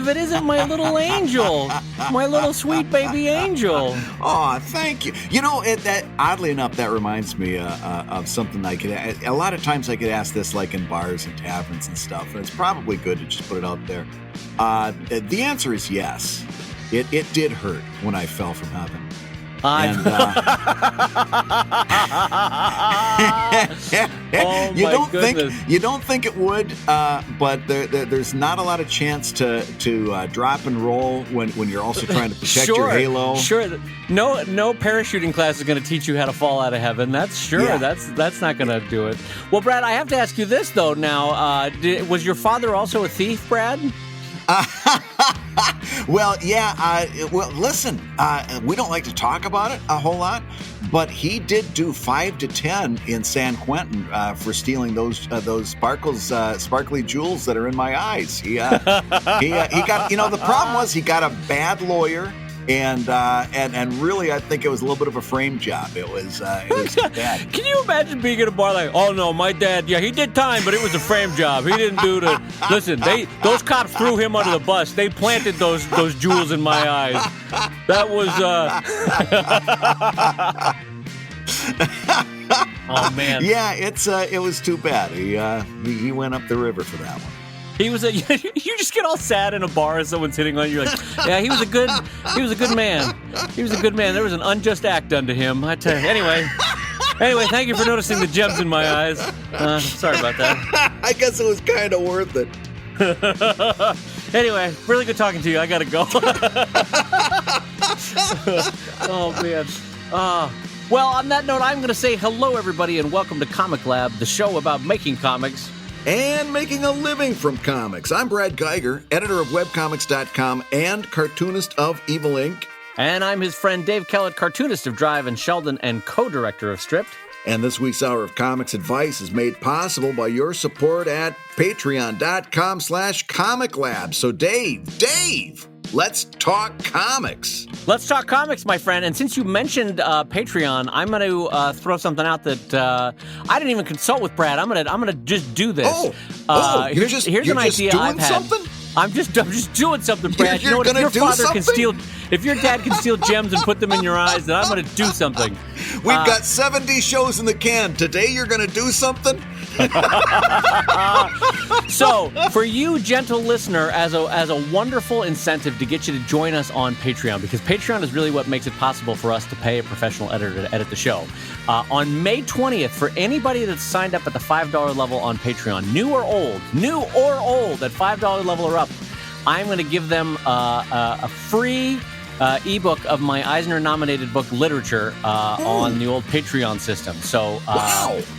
of it isn't my little angel, my little sweet baby angel. Oh, thank you. You know, that oddly enough, that reminds me of something I could. A lot of times I get asked this, like in bars and taverns and stuff, and it's probably good to just put it out there. The answer is yes. It did hurt when I fell from heaven. And, oh my goodness. You don't think it would, but there's not a lot of chance to drop and roll when you're also trying to protect your halo. Sure, no parachuting class is going to teach you how to fall out of heaven. That's sure. Yeah. That's not going to do it. Well, Brad, I have to ask you this though. Now, was your father also a thief, Brad? Well, yeah. Well, listen, we don't like to talk about it a whole lot, but he did do 5 to 10 in San Quentin for stealing those sparkly jewels that are in my eyes. He got, the problem was he got a bad lawyer. And really, I think it was a little bit of a frame job. It was bad. Can you imagine being in a bar like, oh no, my dad, yeah, he did time, but it was a frame job. He didn't do the. Listen, those cops threw him under the bus. They planted those jewels in my eyes. That was. Oh man. Yeah, it was too bad. He went up the river for that one. You just get all sad in a bar and someone's hitting on you. You're like, yeah, he was a good man. He was a good man. There was an unjust act done to him. I tell you. Anyway, thank you for noticing the gems in my eyes. Sorry about that. I guess it was kind of worth it. Anyway, really good talking to you. I gotta go. Oh man. Well, on that note, I'm going to say hello, everybody, and welcome to Comic Lab, the show about making comics. And making a living from comics. I'm Brad Geiger, editor of webcomics.com and cartoonist of Evil Inc. And I'm his friend Dave Kellett, cartoonist of Drive and Sheldon and co-director of Stripped. And this week's Hour of Comics Advice is made possible by your support at patreon.com/comiclab. So Dave, let's talk comics. Let's talk comics, my friend. And since you mentioned Patreon, I'm going to throw something out that I didn't even consult with Brad. I'm gonna just do this. Here's an idea I've had. I'm just doing something, Brad. You know what? If your father can steal, if your dad can steal gems and put them in your eyes, then I'm going to do something. We've got 70 shows in the can. Today you're going to do something? So, for you, gentle listener, as a wonderful incentive to get you to join us on Patreon, because Patreon is really what makes it possible for us to pay a professional editor to edit the show. On May 20th, for anybody that's signed up at the $5 level on Patreon, new or old, at $5 level or up, I'm going to give them a free ebook of my Eisner-nominated book, Literature, on the old Patreon system. So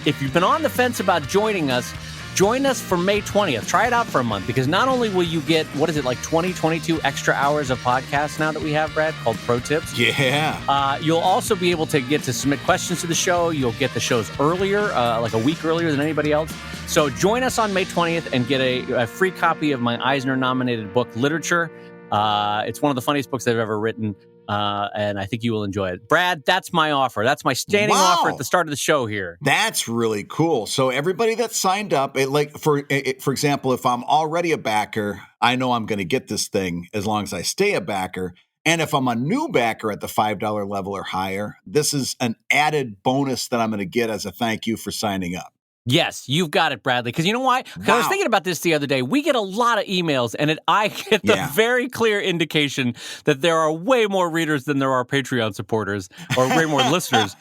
if you've been on the fence about joining us, join us for May 20th. Try it out for a month, because not only will you get, 22 extra hours of podcasts now that we have, Brad, called ProTips. Yeah. You'll also be able to get to submit questions to the show. You'll get the shows earlier, like a week earlier than anybody else. So join us on May 20th and get a free copy of my Eisner-nominated book, Literature. It's one of the funniest books I've ever written, and I think you will enjoy it. Brad, that's my offer. That's my standing offer at the start of the show here. That's really cool. So everybody that signed up, for example, if I'm already a backer, I know I'm going to get this thing as long as I stay a backer. And if I'm a new backer at the $5 level or higher, this is an added bonus that I'm going to get as a thank you for signing up. Yes, you've got it, Bradley. Because you know why? I was thinking about this the other day. We get a lot of emails, and I get the very clear indication that there are way more readers than there are Patreon supporters, or way more listeners.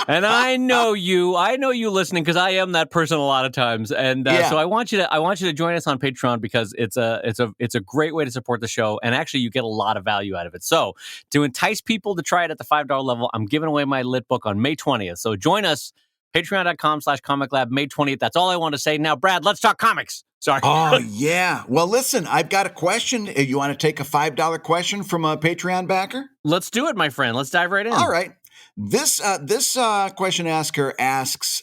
And I know you listening, because I am that person a lot of times. And so I want you to join us on Patreon, because it's a great way to support the show, and actually you get a lot of value out of it. So to entice people to try it at the $5 level, I'm giving away my lit book on May 20th. So join us. Patreon.com/comiclab, May 20th. That's all I want to say. Now, Brad, let's talk comics. Sorry. Oh, yeah. Well, listen, I've got a question. You want to take a $5 question from a Patreon backer? Let's do it, my friend. Let's dive right in. All right. This question asker asks,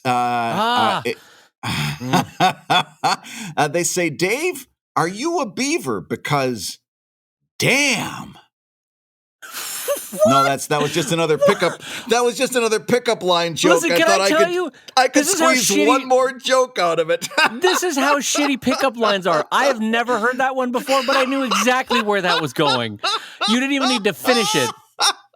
they say, Dave, are you a beaver? Because, damn. No, that was just another pickup. That was just another pickup line joke. Listen, can I tell you? I could This is how squeeze shitty- one more joke out of it. This is how shitty pickup lines are. I have never heard that one before, but I knew exactly where that was going. You didn't even need to finish it.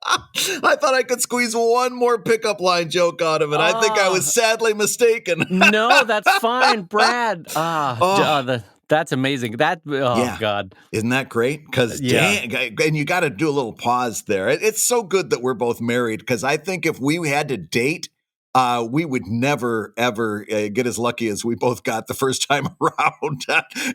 I thought I could squeeze one more pickup line joke out of it. I think I was sadly mistaken. No, that's fine, Brad. Oh. That's amazing. Yeah. God. Isn't that great? Because, and you got to do a little pause there. It's so good that we're both married, because I think if we had to date, we would never, ever get as lucky as we both got the first time around.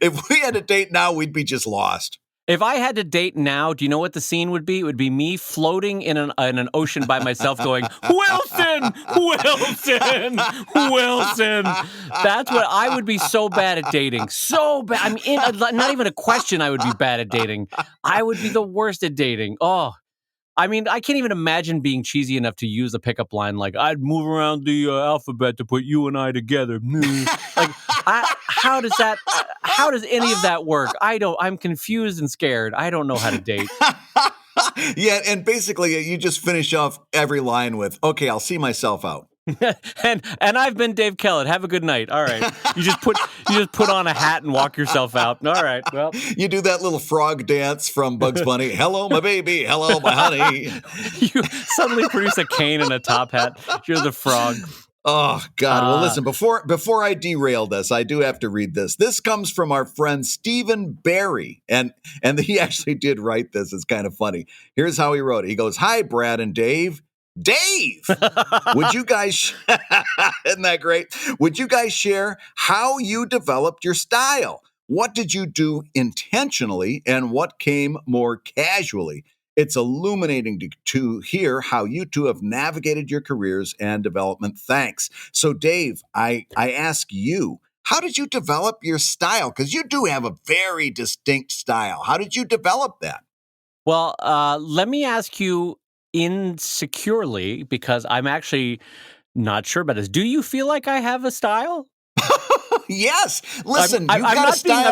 If we had to date now, we'd be just lost. If I had to date now, do you know what the scene would be? It would be me floating in an ocean by myself going, Wilson, Wilson, Wilson. That's what I would be so bad at dating. So bad. I mean, not even a question I would be bad at dating. I would be the worst at dating. Oh, I mean, I can't even imagine being cheesy enough to use a pickup line like, I'd move around the alphabet to put you and I together. Like, how does any of that work? I'm confused and scared. I don't know how to date. Yeah, and basically you just finish off every line with, okay, I'll see myself out. and I've been Dave Kellett. Have a good night. All right. You just put on a hat and walk yourself out. All right. Well, you do that little frog dance from Bugs Bunny. Hello, my baby. Hello, my honey. You suddenly produce a cane and a top hat. You're the frog. Oh, God. Well, listen, before I derail this, I do have to read this. This comes from our friend Stephen Barry, and he actually did write this. It's kind of funny. Here's how he wrote it. He goes, "Hi, Brad and Dave. Dave, would you guys, isn't that great? Would you guys share how you developed your style? What did you do intentionally and what came more casually? It's illuminating to hear how you two have navigated your careers and development. Thanks." So, Dave, I ask you, how did you develop your style? Because you do have a very distinct style. How did you develop that? Well, let me ask you insecurely, because I'm actually not sure about this. Do you feel like I have a style? Yes. Listen, I'm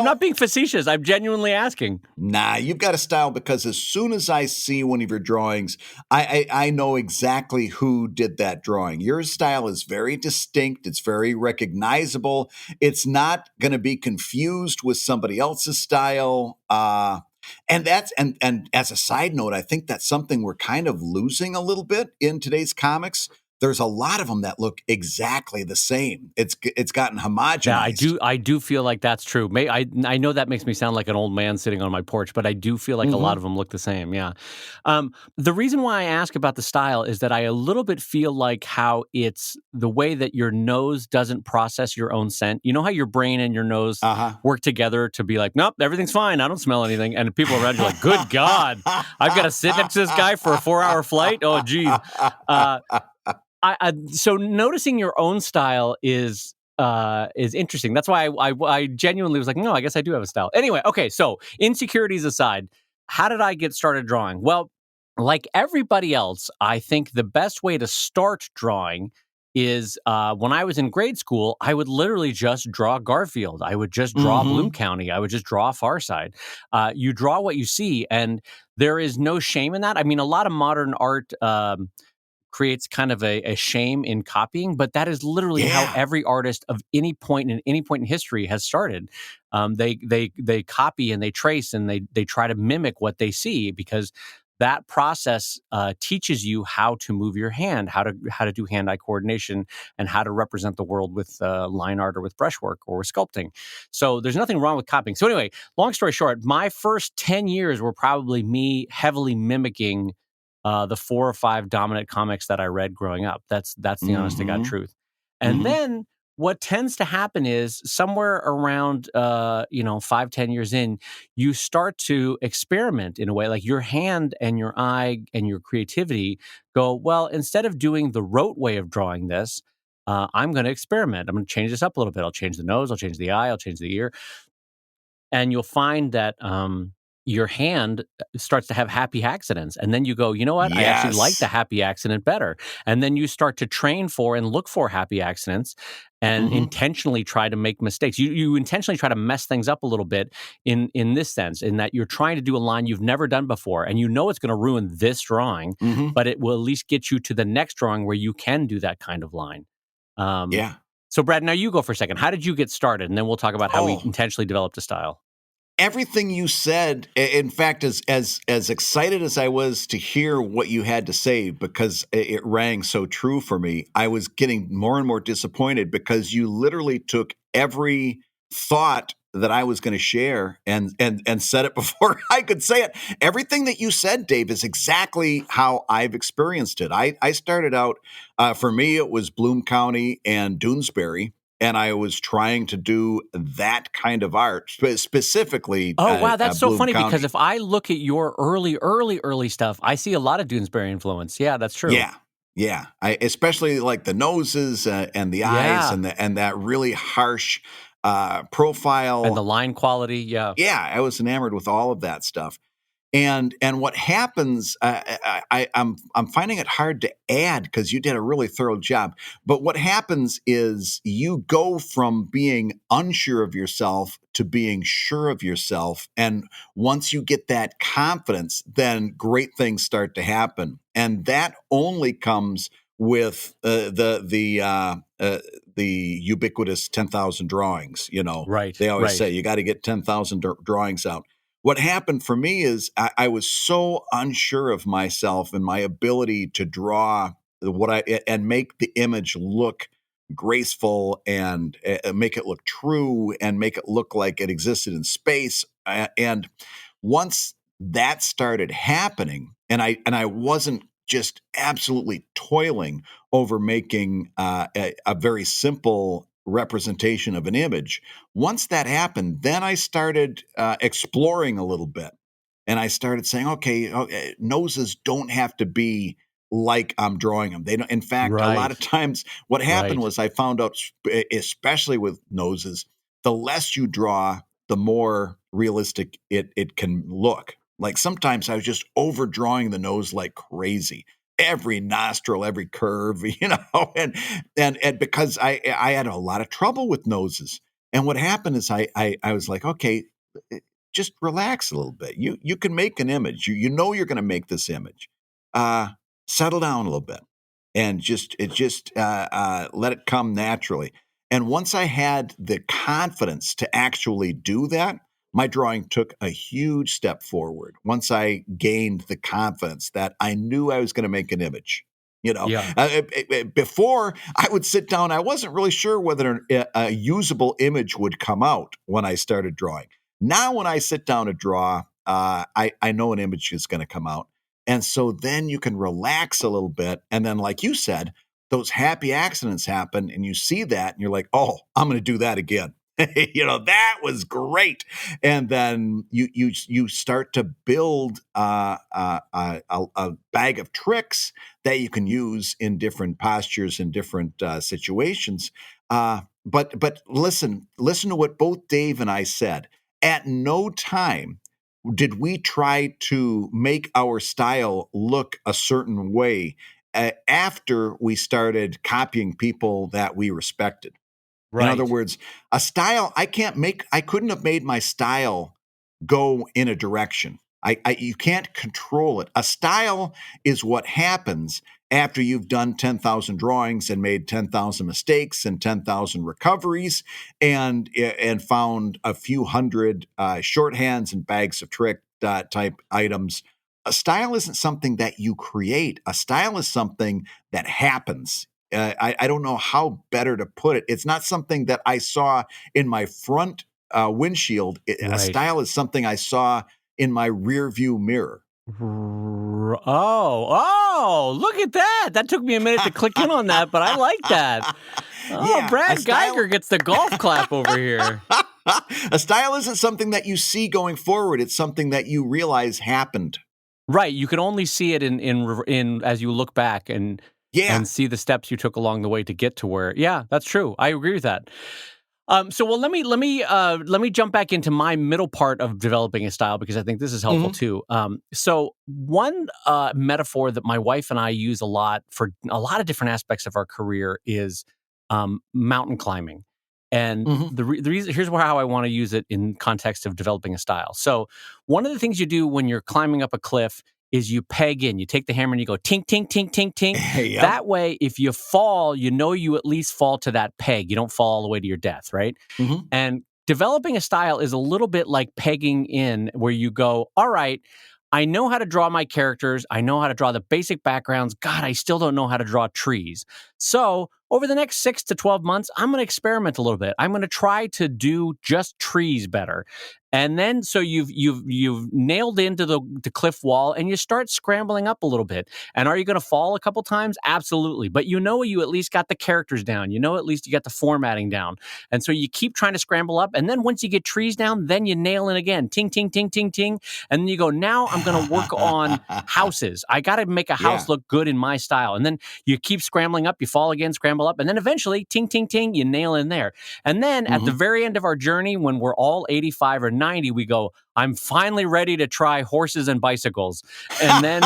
not being facetious. I'm genuinely asking. Nah, you've got a style, because as soon as I see one of your drawings, I know exactly who did that drawing. Your style is very distinct. It's very recognizable. It's not going to be confused with somebody else's style. And as a side note, I think that's something we're kind of losing a little bit in today's comics. There's a lot of them that look exactly the same. It's gotten homogenized. Yeah, I do feel like that's true. I know that makes me sound like an old man sitting on my porch, but I do feel like a lot of them look the same. Yeah. The reason why I ask about the style is that I a little bit feel like how it's the way that your nose doesn't process your own scent. You know how your brain and your nose work together to be like, nope, everything's fine. I don't smell anything. And people around you are like, good God, I've got to sit next to this guy for a 4-hour flight. Oh, geez. So noticing your own style is interesting. That's why I genuinely was like, no, I guess I do have a style. Anyway, okay, so insecurities aside, how did I get started drawing? Well, like everybody else, I think the best way to start drawing is when I was in grade school, I would literally just draw Garfield. I would just draw Bloom County. I would just draw Far Side. You draw what you see, and there is no shame in that. I mean, a lot of modern art creates kind of a shame in copying, but that is literally how every artist of any point in history has started. They copy and they trace and they try to mimic what they see, because that process teaches you how to move your hand, how to do hand-eye coordination, and how to represent the world with line art or with brushwork or with sculpting. So there's nothing wrong with copying. So anyway, long story short, my first 10 years were probably me heavily mimicking the 4 or 5 dominant comics that I read growing up. That's the honest to God truth. And then what tends to happen is somewhere around 5-10 years in, you start to experiment in a way. Like your hand and your eye and your creativity go, well, instead of doing the rote way of drawing this, I'm going to experiment. I'm going to change this up a little bit. I'll change the nose, I'll change the eye, I'll change the ear. And you'll find that your hand starts to have happy accidents. And then you go, you know what? I actually like the Yes. happy accident better. And then you start to train for and look for happy accidents and Hmm. intentionally try to make mistakes. You intentionally try to mess things up a little bit in this sense, in that you're trying to do a line you've never done before. And you know it's going to ruin this drawing, Hmm. but it will at least get you to the next drawing where you can do that kind of line. Um, Yeah. so, Brad, now you go for a second. How did you get started? And then we'll talk about how we Oh, intentionally developed a style. everything you said. In fact, as excited as I was to hear what you had to say, because it rang so true for me, I was getting more and more disappointed because you literally took every thought that I was going to share and said it before I could say it. Everything that you said, Dave, is exactly how I've experienced it. I started out, for me, it was Bloom County and Doonesbury, and I was trying to do that kind of art, specifically Oh, wow, that's so Bloom funny because County. if I look at your early stuff, I see a lot of Doonesbury influence. Yeah, that's true. Yeah, yeah. I especially like the noses and the eyes Yeah, and that really harsh and the profile. line quality, yeah. Yeah, I was enamored with all of that stuff. And what happens, I'm finding it hard to add because you did a really thorough job. But what happens is you go from being unsure of yourself to being sure of yourself, and once you get that confidence, then great things start to happen, and that only comes with the ubiquitous 10,000 drawings. Right, They always say right. you got to get 10,000 drawings out. What happened for me is I was so unsure of myself and my ability to draw and make the image look graceful and make it look true and make it look like it existed in space. And once that started happening, and I wasn't just absolutely toiling over making a very simple representation of an image. Once that happened, then I started exploring a little bit. And I started saying, okay, noses don't have to be like I'm drawing them. They don't. In fact, a lot Right, of times, what happened right. was I found out, especially with noses, the less you draw, the more realistic it can look. Like sometimes I was just overdrawing the nose like crazy, every nostril, every curve, and because I had a lot of trouble with noses. And what happened is I was like, okay, eh, just relax a little bit. You can make an image. You know you're going to make this image. Uh, Settle down a little bit and just let it come naturally. And once I had the confidence to actually do that, my drawing took a huge step forward. Once I gained the confidence that I knew I was going to make an image. Yeah, Before I would sit down, I wasn't really sure whether a usable image would come out when I started drawing. Now, when I sit down to draw, I know an image is going to come out. And so then you can relax a little bit. And then, like you said, those happy accidents happen and you see that and you're like, oh, I'm going to do that again. That was great. And then you start to build a bag of tricks that you can use in different postures and different situations. But listen to what both Dave and I said. At no time did we try to make our style look a certain way after we started copying people that we respected. In other right, words, a style I couldn't have made my style go in a direction. You can't control it. A style is what happens after you've done 10,000 drawings and made 10,000 mistakes and 10,000 recoveries and found a few hundred shorthands and bags of trick type items. A style isn't something that you create. A style is something that happens. I don't know how better to put it. It's not something that I saw in my front windshield. A right. style is something I saw in my rear view mirror. Look at that. That took me a minute to click in on that, but I like that. Oh, Yeah, a Brad Geiger style. gets the golf clap over here. A style isn't something that you see going forward. It's something that you realize happened. Right, you can only see it in as you look back and Yeah. see the steps you took along the way to get to where. Yeah, that's true. I agree with that. So let me jump back into my middle part of developing a style because I think this is helpful too. So one metaphor that my wife and I use a lot for a lot of different aspects of our career is mountain climbing. And Hmm. the reason here's how I want to use it in context of developing a style. So one of the things you do when you're climbing up a cliff is you peg in. You take the hammer and you go tink, tink, tink, tink, tink. Yep. That way, if you fall, you know you at least fall to that peg. You don't fall all the way to your death, right? Hmm. And developing a style is a little bit like pegging in, where you go, all right, I know how to draw my characters. I know how to draw the basic backgrounds. God, I still don't know how to draw trees. So over the next 6 to 12 months, I'm going to experiment a little bit. I'm going to try to do just trees better. And then so you've nailed into the cliff wall and you start scrambling up a little bit. And are you going to fall a couple times? Absolutely. But you know you at least got the characters down. You know at least you got the formatting down. And so you keep trying to scramble up. And then once you get trees down, then you nail it again. Ting, ting, ting, ting, ting. And then you go, now I'm going to work on houses. I got to make a house Yeah. look good in my style. And then you keep scrambling up, you fall again, scramble up. And then eventually, ting, ting, ting, you nail in there. And then at the Hmm. very end of our journey, when we're all 85 or 90, we go, I'm finally ready to try horses and bicycles. And then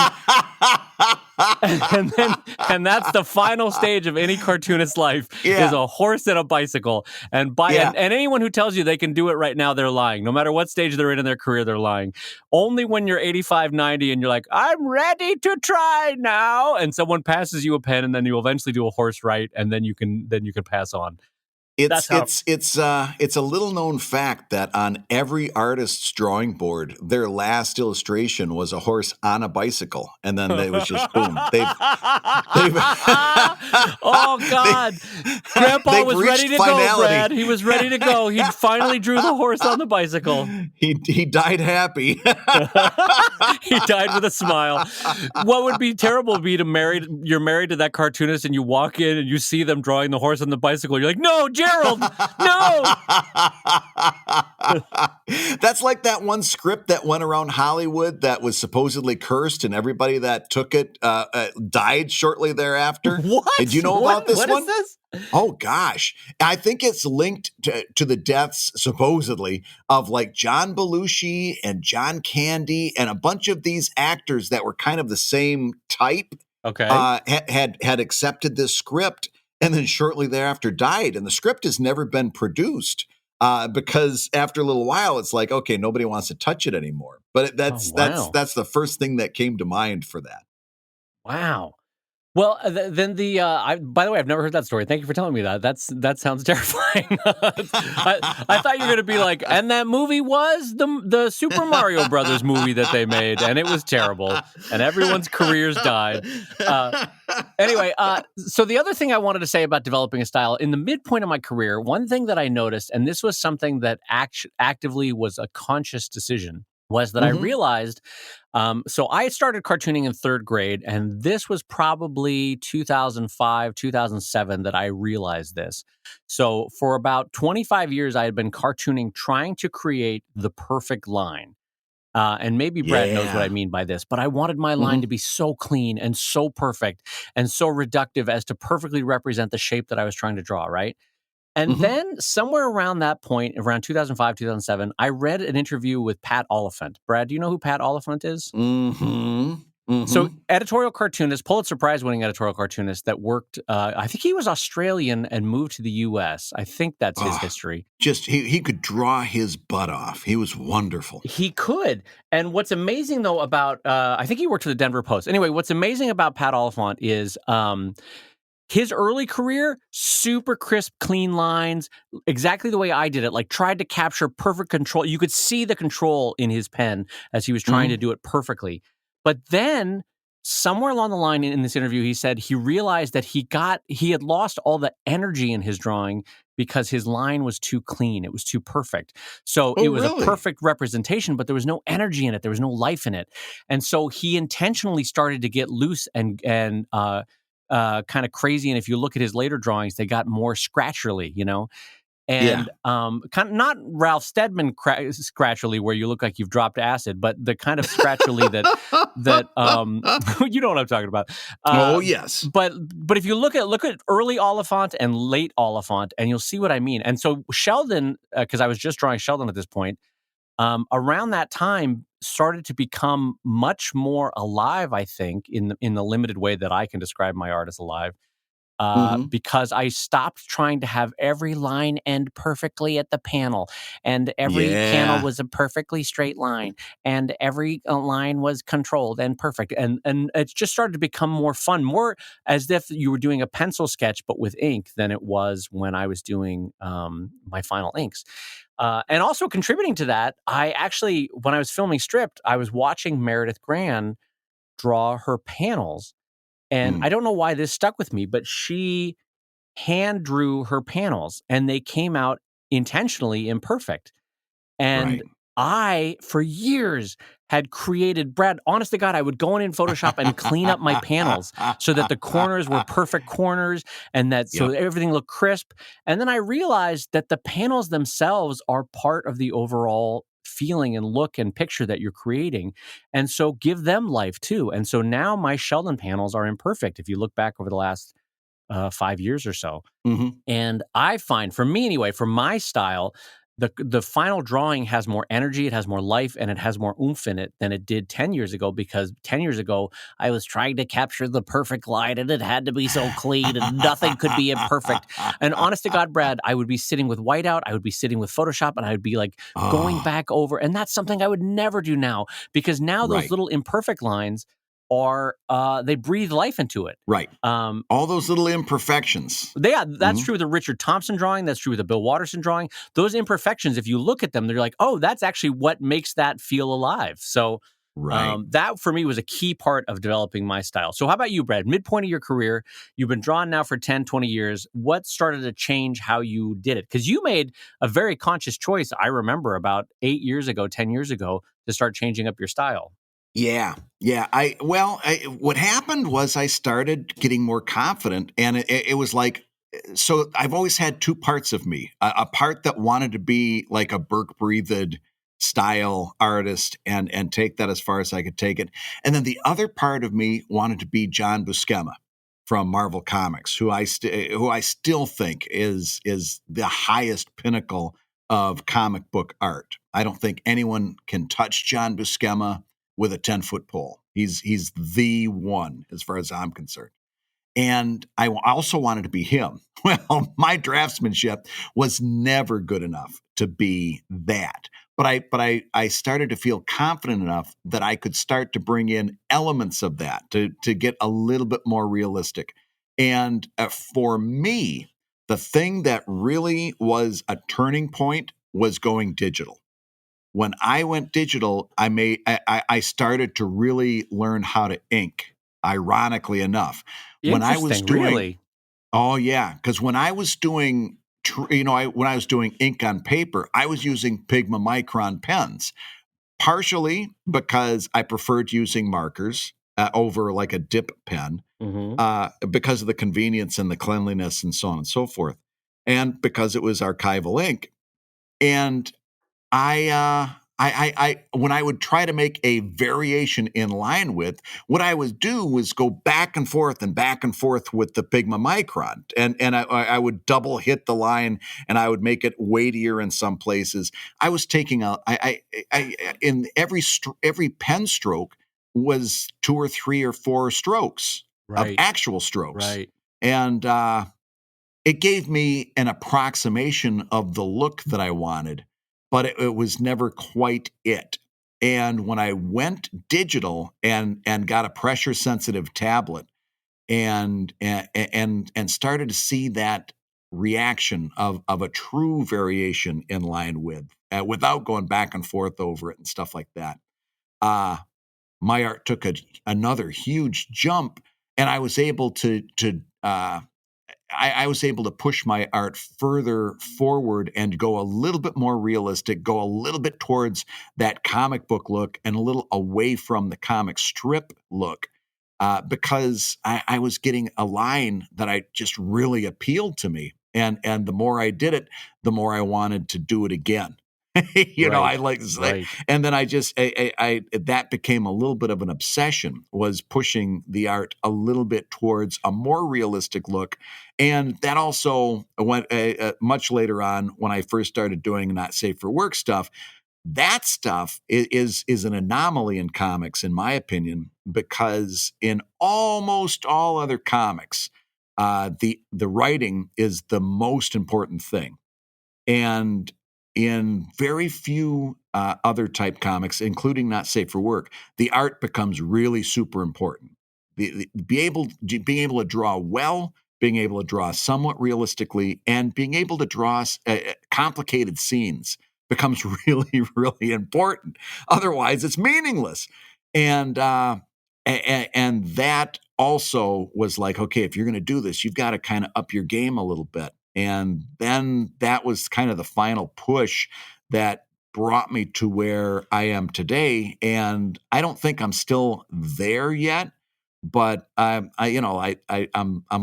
and that's the final stage of any cartoonist's life is Yeah. a horse and a bicycle. And Yeah. and anyone who tells you they can do it right now, they're lying. No matter what stage they're in their career, they're lying. Only when you're 85, 90 and you're like, I'm ready to try now. And someone passes you a pen and then you eventually do a horse right. And then you can pass on. It's That's how. it's it's a little known fact that on every artist's drawing board, their last illustration was a horse on a bicycle, and then it was just boom. They've Oh they, God. Grandpa they've was ready reached to go, finality. Brad. He was ready to go. He finally drew the horse on the bicycle. He died happy. He died with a smile. What would be terrible would be you're married to that cartoonist and you walk in and you see them drawing the horse on the bicycle. You're like, no, Gerald, no. That's like that one script that went around Hollywood that was supposedly cursed, and everybody that took it died shortly thereafter. What? Did you know about this What one? is this? Oh gosh, I think it's linked to the deaths supposedly of like John Belushi and John Candy and a bunch of these actors that were kind of the same type. Okay. Had accepted this script and then shortly thereafter died, and the script has never been produced because after a little while, it's like, okay, nobody wants to touch it anymore. But Oh, wow. that's the first thing that came to mind for that. Wow. Well, then by the way, I've never heard that story. Thank you for telling me that. That sounds terrifying. I thought you were going to be like, and that movie was the Super Mario Brothers movie that they made, and it was terrible, and everyone's careers died. Anyway, so the other thing I wanted to say about developing a style in the midpoint of my career, one thing that I noticed, and this was something that actively was a conscious decision, was that I Hmm. realized. So I started cartooning in third grade, and this was probably 2005, 2007 that I realized this. So for about 25 years, I had been cartooning, trying to create the perfect line. And maybe Brad knows what I Yeah. mean by this, but I wanted my line to Hmm. be so clean and so perfect and so reductive as to perfectly represent the shape that I was trying to draw, right? And Hmm. then somewhere around that point, around 2005, 2007, I read an interview with Pat Oliphant. Brad, do you know who Pat Oliphant is? Hmm. Hmm. So, editorial cartoonist, Pulitzer Prize winning editorial cartoonist that worked, I think he was Australian and moved to the US. I think that's his Oh, history. just he could draw his butt off. He was wonderful. He could. And what's amazing, though, about, I think he worked for the Denver Post. Anyway, what's amazing about Pat Oliphant is his early career, super crisp, clean lines, exactly the way I did it, like tried to capture perfect control. You could see the control in his pen as he was trying to Hmm. do it perfectly. But then somewhere along the line in this interview, he said he realized that he had lost all the energy in his drawing because his line was too clean. It was too perfect. So it Oh, was a really? perfect representation, but there was no energy in it. There was no life in it. And so he intentionally started to get loose and kind of crazy. And if you look at his later drawings, they got more scratcherly, you know? And kind of not Ralph Steadman scratchily, where you look like you've dropped acid, but the kind of scratchily that you know what I'm talking about. Oh yes. But if you look at early Oliphant and late Oliphant, and you'll see what I mean. And so Sheldon, because I was just drawing Sheldon at this point, around that time started to become much more alive, I think, in the limited way that I can describe my art as alive. Because I stopped trying to have every line end perfectly at the panel, and every panel was a perfectly straight line, and every line was controlled and perfect, and it just started to become more fun, more as if you were doing a pencil sketch but with ink than it was when I was doing my final inks. And also contributing to that, I actually, when I was filming Stripped, I was watching Meredith Gran draw her panels. And I don't know why this stuck with me, but she hand drew her panels and they came out intentionally imperfect. And I, for years, had created, Brad, honest to God, I would go in Photoshop and clean up my panels so that the corners were perfect corners and that so everything looked crisp. And then I realized that the panels themselves are part of the overall feeling and look and picture that you're creating. And so give them life too. And so now my Sheldon panels are imperfect if you look back over the last 5 years or so. And I find, for me anyway, for my style, the final drawing has more energy, it has more life, and it has more oomph in it than it did 10 years ago, because 10 years ago, I was trying to capture the perfect line, and it had to be so clean, and nothing could be imperfect. And honest to God, Brad, I would be sitting with whiteout, I would be sitting with Photoshop, and I would be like going back over, and that's something I would never do now, because now those little imperfect lines are they breathe life into it. All those little imperfections. That's true with the Richard Thompson drawing. That's true with the Bill Watterson drawing. Those imperfections, if you look at them, they're like, oh, that's actually what makes that feel alive. So that for me was a key part of developing my style. So how about you, Brad? Midpoint of your career, you've been drawing now for 10, 20 years. What started to change how you did it? Because you made a very conscious choice, I remember, about 8 years ago, 10 years ago, to start changing up your style. What happened was I started getting more confident, and it was like, so I've always had two parts of me, a part that wanted to be like a Burke-breathed style artist and take that as far as I could take it. And then the other part of me wanted to be John Buscema from Marvel Comics, who I still think is the highest pinnacle of comic book art. I don't think anyone can touch John Buscema with a 10-foot pole. He's the one as far as I'm concerned. And I also wanted to be him. Well, my draftsmanship was never good enough to be that. But I started to feel confident enough that I could start to bring in elements of that to get a little bit more realistic. And for me, the thing that really was a turning point was going digital. When I went digital, I started to really learn how to ink, ironically enough. When I was doing, really? Oh yeah, because when I was doing, when I was doing ink on paper, I was using Pigma Micron pens, partially because I preferred using markers over like a dip pen, because of the convenience and the cleanliness and so on and so forth, and because it was archival ink. And I when I would try to make a variation in line width, what I would do was go back and forth with the Pigma Micron, and I would double hit the line, and I would make it weightier in some places. I was taking in every pen stroke was 2 or 3 or 4 strokes of actual strokes, and it gave me an approximation of the look that I wanted, but it was never quite it. And when I went digital and got a pressure sensitive tablet and started to see that reaction of a true variation in line width without going back and forth over it and stuff like that, my art took another huge jump, and I was able to I was able to push my art further forward and go a little bit more realistic, go a little bit towards that comic book look and a little away from the comic strip look, because I was getting a line that I just really appealed to me. And the more I did it, the more I wanted to do it again. I Right. like, Right. and then I that became a little bit of an obsession, was pushing the art a little bit towards a more realistic look. And that also went much later on, when I first started doing not safe for work stuff. That stuff is an anomaly in comics, in my opinion, because in almost all other comics, the writing is the most important thing. And in very few other type comics, including not safe for work, the art becomes really super important. Being able to draw well, being able to draw somewhat realistically, and being able to draw complicated scenes becomes really, really important. Otherwise, it's meaningless. And and that also was like, okay, if you're going to do this, you've got to kind of up your game a little bit. And then that was kind of the final push that brought me to where I am today. And I don't think I'm still there yet, but I'm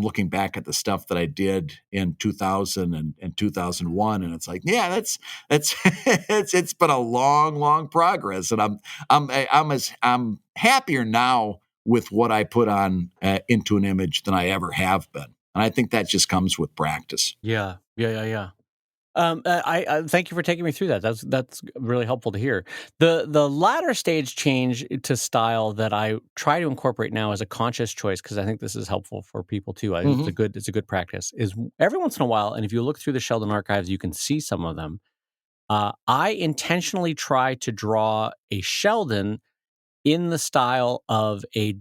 looking back at the stuff that I did in 2000 and 2001, and it's like, yeah, that's it's been a long, long progress, and I'm happier now with what I put on into an image than I ever have been. And I think that just comes with practice. Yeah. Yeah. Yeah. Yeah. I thank you for taking me through that. That's really helpful to hear. The latter stage change to style that I try to incorporate now as a conscious choice, because I think this is helpful for people too. I think Hmm. it's a good practice. Is every once in a while, and if you look through the Sheldon archives, you can see some of them. I intentionally try to draw a Sheldon in the style of a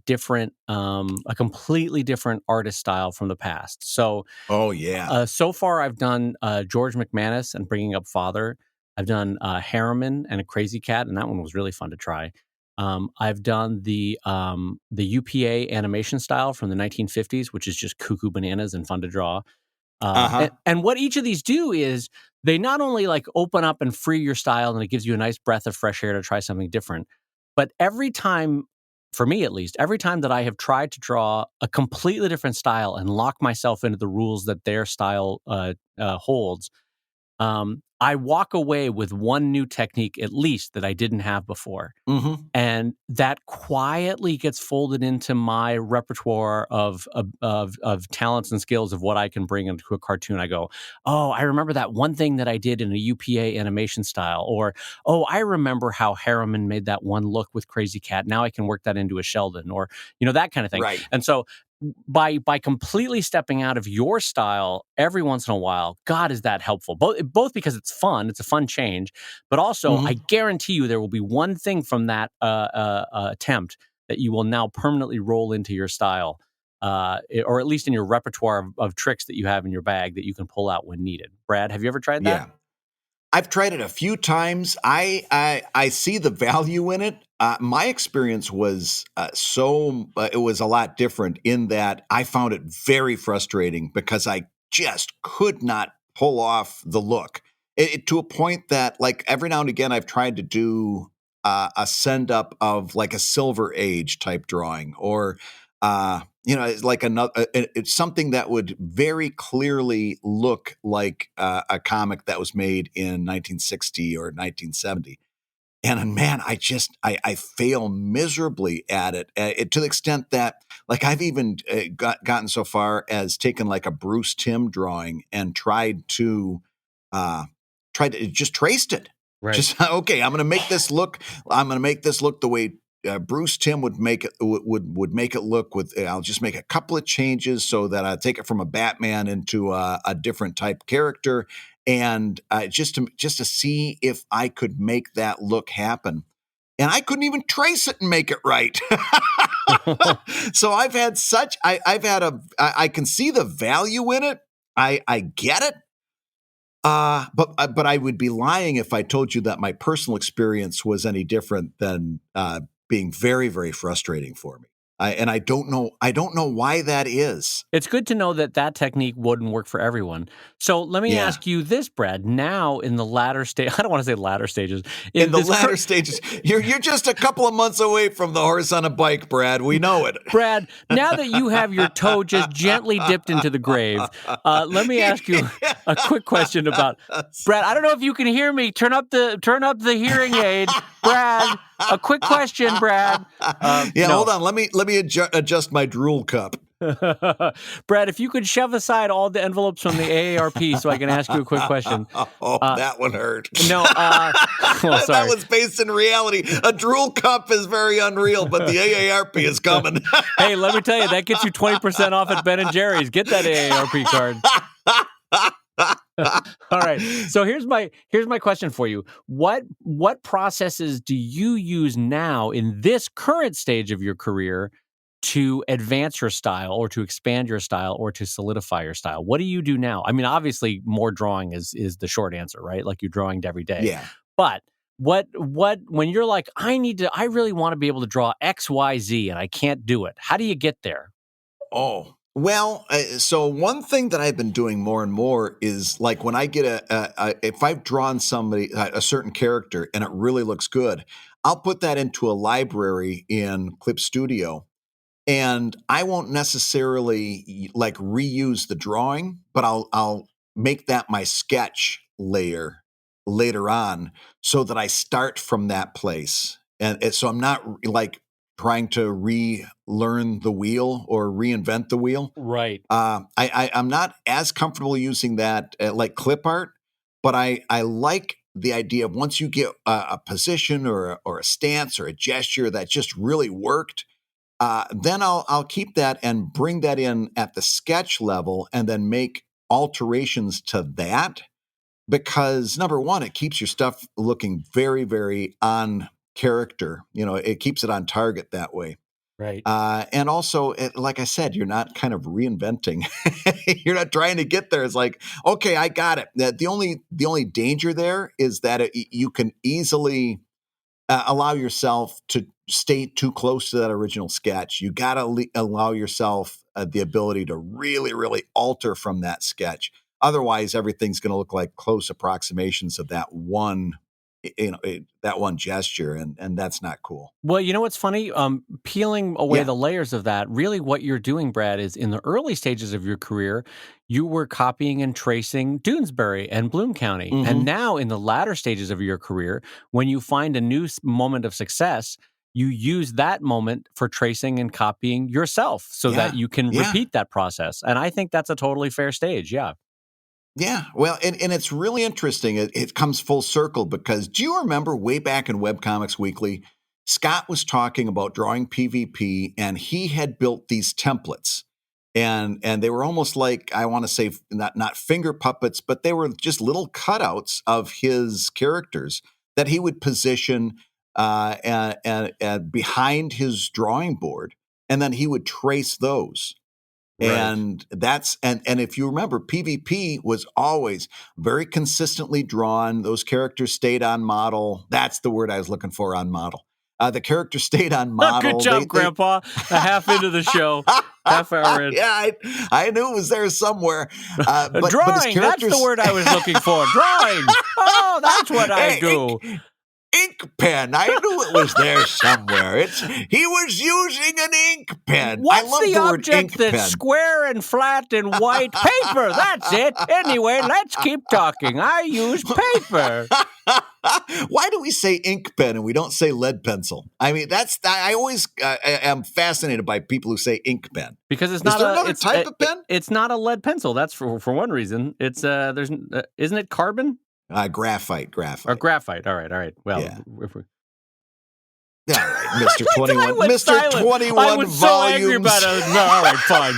completely different artist style from the past. So Oh yeah. so far, I've done George McManus and Bringing Up Father. I've done Harriman and A Crazy Cat, and that one was really fun to try. I've done the UPA animation style from the 1950s, which is just cuckoo bananas and fun to draw. Uh And, huh. and what each of these do is they not only like open up and free your style, and it gives you a nice breath of fresh air to try something different, but every time, for me at least, every time that I have tried to draw a completely different style and lock myself into the rules that their style holds, I walk away with one new technique at least that I didn't have before. Hmm. And that quietly gets folded into my repertoire of talents and skills of what I can bring into a cartoon. I go, oh, I remember that one thing that I did in a UPA animation style, or oh, I remember how Harriman made that one look with Crazy Cat. Now I can work that into a Sheldon, or that kind of thing. Right. And so by completely stepping out of your style every once in a while, God, is that helpful? Both because it's fun, it's a fun change, but also I Hmm. guarantee you there will be one thing from that attempt that you will now permanently roll into your style, or at least in your repertoire of tricks that you have in your bag that you can pull out when needed. Brad, have you ever tried that? Yeah. I've tried it a few times. I see the value in it. My experience was it was a lot different in that I found it very frustrating because I just could not pull off the look to a point that, like, every now and again I've tried to do a send up of like a Silver Age type drawing, or it's like it's something that would very clearly look like a comic that was made in 1960 or 1970. And man, I fail miserably at it, to the extent that, like, I've even gotten so far as taken like a Bruce Timm drawing and uh, tried to just traced it. Right. Just okay, I'm going to make this look. I'm going to make this look the way Bruce Timm would make it would make it look. With I'll just make a couple of changes so that I take it from a Batman into a different type character, and just to see if I could make that look happen. And I couldn't even trace it and make it right. So I can see the value in it. I get it. But I would be lying if I told you that my personal experience was any different than being very, very frustrating for me. And I don't know why that is. It's good to know that that technique wouldn't work for everyone. So let me Yeah. ask you this, Brad. Now in the latter stage, I don't want to say latter stages. In the latter stages, you're just a couple of months away from the horse on a bike, Brad. We know it. Brad, now that you have your toe just gently dipped into the grave, let me ask you a quick question about Brad. I don't know if you can hear me. Turn up the hearing aid, Brad. A quick question, Brad. Hold on. Let me adjust my drool cup. Brad, if you could shove aside all the envelopes from the AARP so I can ask you a quick question. That one hurt. No, well, sorry. That was based in reality. A drool cup is very unreal, but the AARP is coming. Hey, let me tell you, that gets you 20% off at Ben & Jerry's. Get that AARP card. All right. So here's my question for you. What processes do you use now in this current stage of your career to advance your style or to expand your style or to solidify your style? What do you do now? I mean, obviously more drawing is the short answer, right? Like you're drawing every day. Yeah. But what when you're like, I really want to be able to draw X, Y, Z and I can't do it. How do you get there? Oh, well, so one thing that I've been doing more and more is like when I get if I've drawn somebody, a certain character and it really looks good, I'll put that into a library in Clip Studio. And I won't necessarily like reuse the drawing, but I'll make that my sketch layer later on so that I start from that place. And so I'm not like trying to relearn the wheel or reinvent the wheel. Right. I'm not as comfortable using that like clip art, but I like the idea of once you get a position or a stance or a gesture that just really worked, then I'll keep that and bring that in at the sketch level and then make alterations to that. Because number one, it keeps your stuff looking very, very on character. It keeps it on target that way. Right. And also, like I said, you're not kind of reinventing. You're not trying to get there. It's like, okay, I got it. The only danger there is that you can easily allow yourself to stay too close to that original sketch. You got to allow yourself the ability to really, really alter from that sketch. Otherwise, everything's going to look like close approximations of that one, that one gesture, and that's not cool. Well, you know what's funny? Peeling away Yeah. the layers of that, really what you're doing, Brad, is in the early stages of your career, you were copying and tracing Doonesbury and Bloom County. Mhm. And now in the latter stages of your career, when you find a new moment of success, you use that moment for tracing and copying yourself so that you can repeat that process. And I think that's a totally fair stage. Yeah. Yeah, well, and it's really interesting. It comes full circle because do you remember way back in Webcomics Weekly, Scott was talking about drawing PvP and he had built these templates. And they were almost like, I want to say not finger puppets, but they were just little cutouts of his characters that he would position and behind his drawing board. And then he would trace those. Right. And that's and if you remember, PvP was always very consistently drawn. Those characters stayed on model. That's the word I was looking for, on model. The character stayed on model. Good job, Grandpa. A half into the show, half hour in. Yeah, I knew it was there somewhere. But drawing, that's the word I was looking for. Drawing. Oh, that's what I do. Ink pen. I knew it was there somewhere. He was using an ink pen. What's I love the word object ink that's pen. square and flat and white? Paper. That's it. Anyway, let's keep talking. I use paper. Why do we say ink pen and we don't say lead pencil? I mean, I always am fascinated by people who say ink pen. Because it's Is not there another type of pen? It's not a lead pencil. That's for one reason. It's isn't it carbon? Graphite. Or graphite. All right. Well, Yeah. if we... All right, Mr. 21. Mr. Mr. 21 I was so angry volumes. about it. No, all right, fine.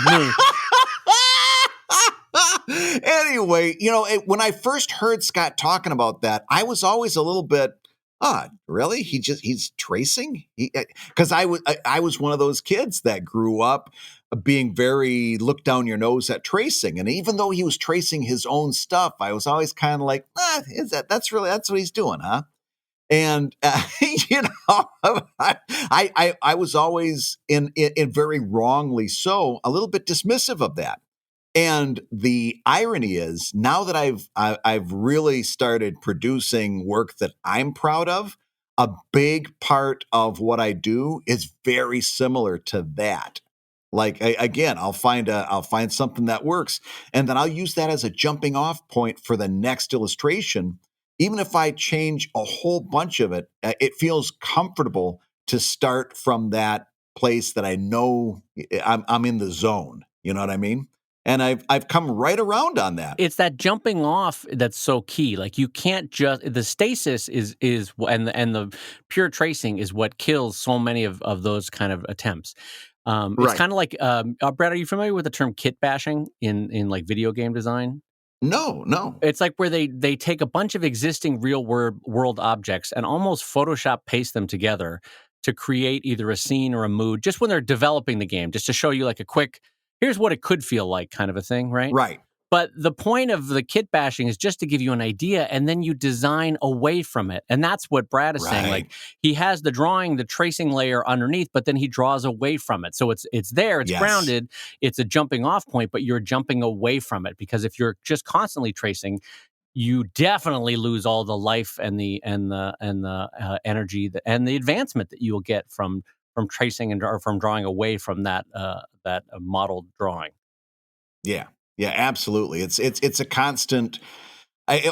Anyway, when I first heard Scott talking about that, I was always a little bit, really? He's tracing? Because I was one of those kids that grew up being very look down your nose at tracing. And even though he was tracing his own stuff, I was always kind of like, that's what he's doing, huh? And you know, I was always in very wrongly so a little bit dismissive of that. And the irony is, now that I've really started producing work that I'm proud of, a big part of what I do is very similar to that. Like again, I'll find something that works, and then I'll use that as a jumping off point for the next illustration. Even if I change a whole bunch of it, it feels comfortable to start from that place that I know I'm in the zone. You know what I mean? And I've come right around on that. It's that jumping off that's so key. Like you can't just the stasis is and the pure tracing is what kills so many of those kind of attempts. It's Right. kind of like Brad, are you familiar with the term kit bashing in like video game design? No. It's like where they take a bunch of existing real world objects and almost Photoshop paste them together to create either a scene or a mood just when they're developing the game, just to show you like a quick, here's what it could feel like kind of a thing, right? Right. But the point of the kit bashing is just to give you an idea, and then you design away from it. And that's what Brad is saying. Like he has the drawing, the tracing layer underneath, but then he draws away from it. So it's there, it's grounded, it's a jumping off point, but you're jumping away from it, because if you're just constantly tracing, you definitely lose all the life and the energy and the advancement that you will get from tracing or from drawing away from that modeled drawing. Yeah. Yeah, absolutely. It's a constant,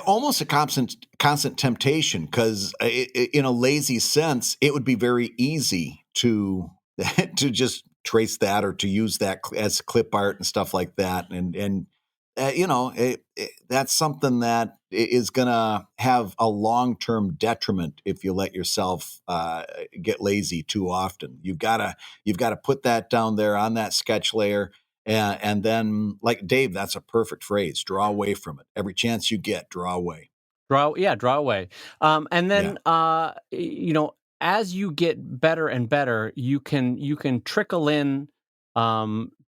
almost a constant temptation, because in a lazy sense, it would be very easy to to just trace that or to use that as clip art and stuff like that. And you know, that's something that is going to have a long-term detriment if you let yourself get lazy too often. You've got to put that down there on that sketch layer. And then, like Dave, that's a perfect phrase. Draw away from it. Every chance you get, draw away. Draw away. And then, you know, as you get better and better, you can trickle in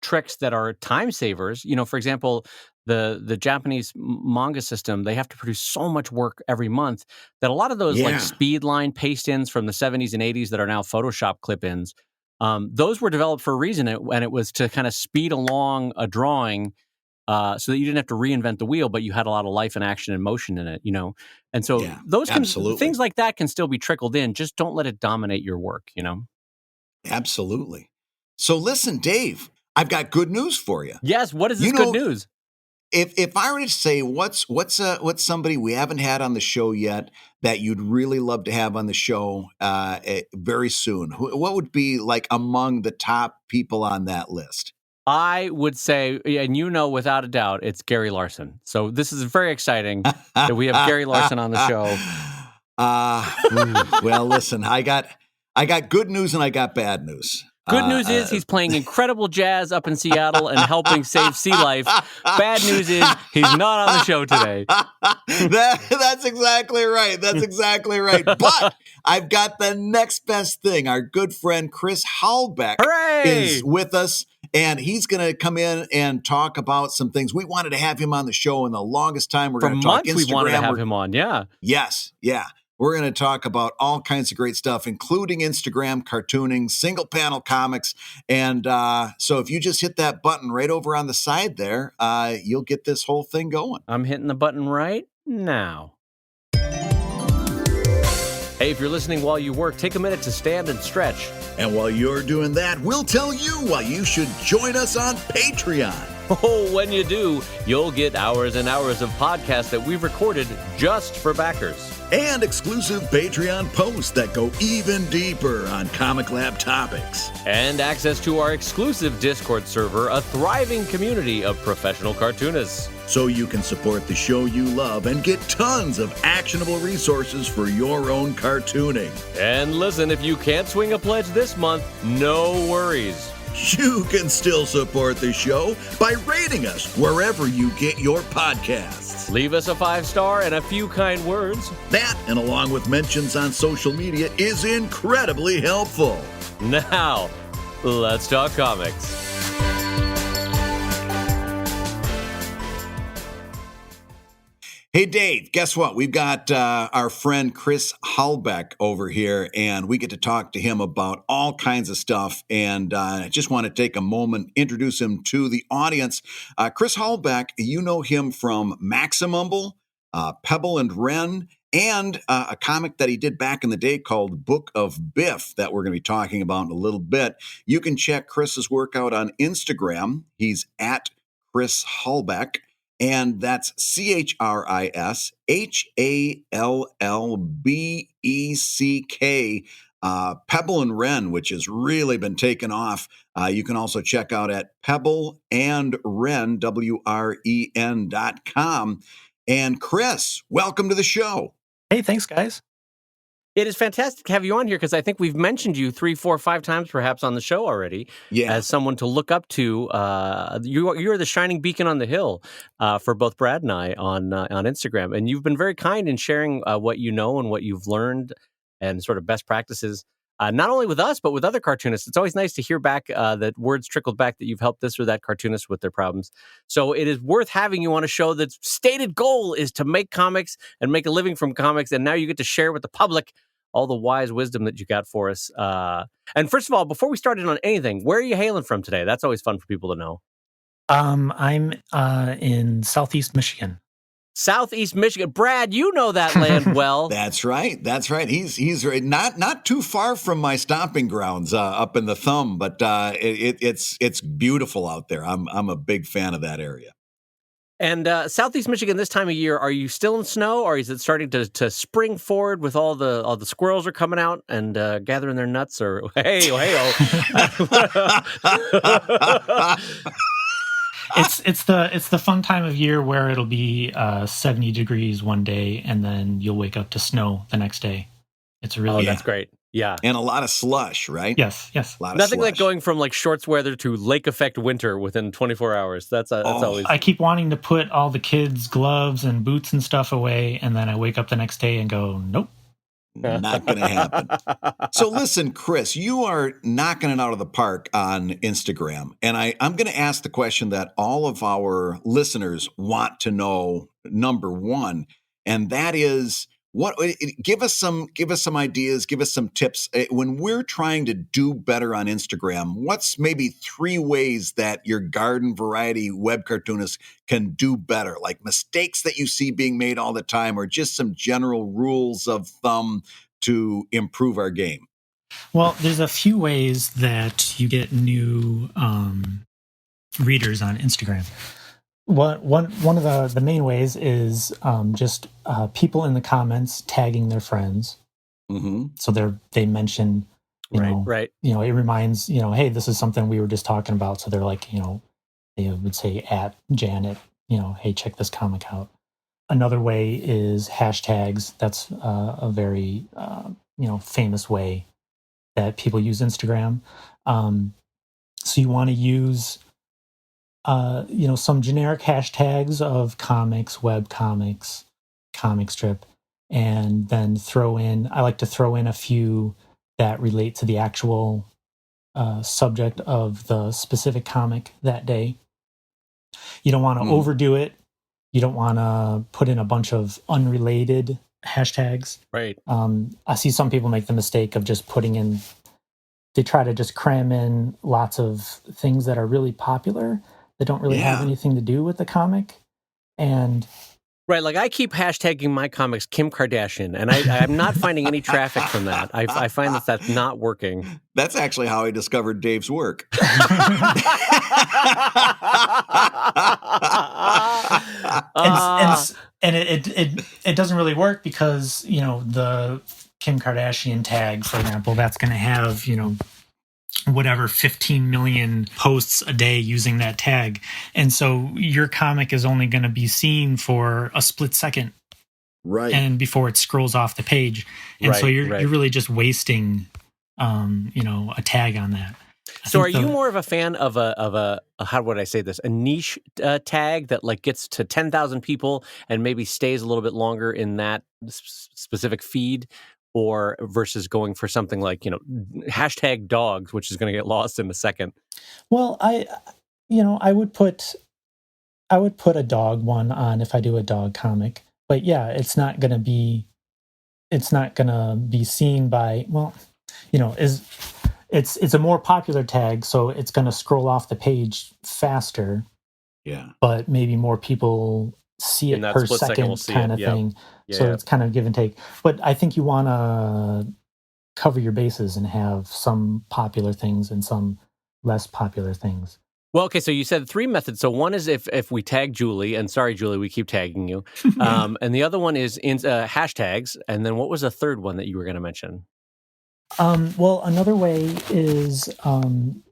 tricks that are time savers. You know, for example, the Japanese manga system, they have to produce so much work every month that a lot of those like speed line paste ins from the 70s and 80s that are now Photoshop clip ins, those were developed for a reason, and it was to kind of speed along a drawing so that you didn't have to reinvent the wheel, but you had a lot of life and action and motion in it, you know? And so those things like that can still be trickled in. Just don't let it dominate your work, you know? Absolutely. So listen, Dave, I've got good news for you. Yes. What is this good news? If I were to say what's somebody we haven't had on the show yet that you'd really love to have on the show very soon, what would be like among the top people on that list? I would say, and you know, without a doubt, it's Gary Larson. So this is very exciting that we have Gary Larson on the show. Well, listen, I got good news and I got bad news. Good news is he's playing incredible jazz up in Seattle and helping save sea life. Bad news is he's not on the show today. That's exactly right. That's exactly right. But I've got the next best thing. Our good friend Chris Hallbeck is with us, and he's going to come in and talk about some things. We wanted to have him on the show in the longest time. We're going to talk Instagram. We wanted to have him on, yeah. Yes, yeah. We're going to talk about all kinds of great stuff, including Instagram, cartooning, single panel comics. And so if you just hit that button right over on the side there, you'll get this whole thing going. I'm hitting the button right now. Hey, if you're listening while you work, take a minute to stand and stretch. And while you're doing that, we'll tell you why you should join us on Patreon. Oh, when you do, you'll get hours and hours of podcasts that we've recorded just for backers. And exclusive Patreon posts that go even deeper on Comic Lab topics. And access to our exclusive Discord server, a thriving community of professional cartoonists. So you can support the show you love and get tons of actionable resources for your own cartooning. And listen, if you can't swing a pledge this month, no worries. You can still support the show by rating us wherever you get your podcasts. Leave us a 5-star and a few kind words. That, and along with mentions on social media, is incredibly helpful. Now, let's talk comics. Hey, Dave, guess what? We've got our friend Chris Hallbeck over here, and we get to talk to him about all kinds of stuff. And I just want to take a moment, introduce him to the audience. Chris Hallbeck, you know him from Maximumble, Pebble and Wren, and a comic that he did back in the day called Book of Biff that we're going to be talking about in a little bit. You can check Chris's work out on Instagram. He's at Chris Hallbeck. And that's ChrisHallbeck, Pebble and Wren, which has really been taken off. You can also check out at pebbleandwren, WREN.com. And Chris, welcome to the show. Hey, thanks, guys. It is fantastic to have you on here because I think we've mentioned you 3, 4, 5 times perhaps on the show already as someone to look up to. You're the shining beacon on the hill for both Brad and I on Instagram. And you've been very kind in sharing what you know and what you've learned and sort of best practices, not only with us, but with other cartoonists. It's always nice to hear back that words trickled back that you've helped this or that cartoonist with their problems. So it is worth having you on a show that's stated goal is to make comics and make a living from comics. And now you get to share with the public all the wise wisdom that you got for us. And first of all, before we started on anything, where are you hailing from today? That's always fun for people to know. I'm in Southeast Michigan. Southeast Michigan. Brad, you know that land well. That's right. He's right. Not too far from my stomping grounds up in the Thumb, but it's beautiful out there. I'm a big fan of that area. And Southeast Michigan this time of year, are you still in snow, or is it starting to spring forward with all the squirrels are coming out and gathering their nuts? Or hey. It's the fun time of year where it'll be 70 degrees one day, and then you'll wake up to snow the next day. It's really that's great. Yeah, and a lot of slush, right? Yes. Nothing like going from like shorts weather to lake effect winter within 24 hours. That's always. I keep wanting to put all the kids' gloves and boots and stuff away, and then I wake up the next day and go, nope. Not going to happen. So listen, Chris, you are knocking it out of the park on Instagram. And I'm going to ask the question that all of our listeners want to know, number one, and that is, give us some ideas, give us some tips. When we're trying to do better on Instagram, what's maybe 3 ways that your garden variety web cartoonist can do better? Like mistakes that you see being made all the time, or just some general rules of thumb to improve our game? Well, there's a few ways that you get new readers on Instagram. One of the main ways is just people in the comments tagging their friends. Mm-hmm. So they mention, right. It reminds, hey, this is something we were just talking about. So they're like, they would say at Janet, hey, check this comic out. Another way is hashtags. That's a very famous way that people use Instagram. So you want to use some generic hashtags of comics, web comics, comic strip, and then I like to throw in a few that relate to the actual subject of the specific comic that day. You don't want to overdo it. You don't want to put in a bunch of unrelated hashtags. Right. I see some people make the mistake of just they try to just cram in lots of things that are really popular that don't really have anything to do with the comic. And right, like I keep hashtagging my comics Kim Kardashian, and I'm not finding any traffic from that. I find that's not working. That's actually how I discovered Dave's work. And it doesn't really work because the Kim Kardashian tag, for example, that's going to have whatever 15 million posts a day using that tag. And so your comic is only going to be seen for a split second. Right. And before it scrolls off the page. And so you're really just wasting, a tag on that. So are you more of a fan of a how would I say this? A niche tag that like gets to 10,000 people and maybe stays a little bit longer in that specific feed? Or versus going for something like, hashtag dogs, which is going to get lost in a second. Well, I would put a dog one on if I do a dog comic. but yeah, it's not going to be seen by, well, it's a more popular tag, so it's going to scroll off the page faster. Yeah. But maybe more people see In it that per split second, second we'll see kind it. of Yep. thing. Yeah. So it's kind of give and take. But I think you want to cover your bases and have some popular things and some less popular things. Well, okay, so you said 3 methods. So one is if we tag Julie, and sorry, Julie, we keep tagging you. And the other one is in hashtags. And then what was the third one that you were going to mention? Well, another way is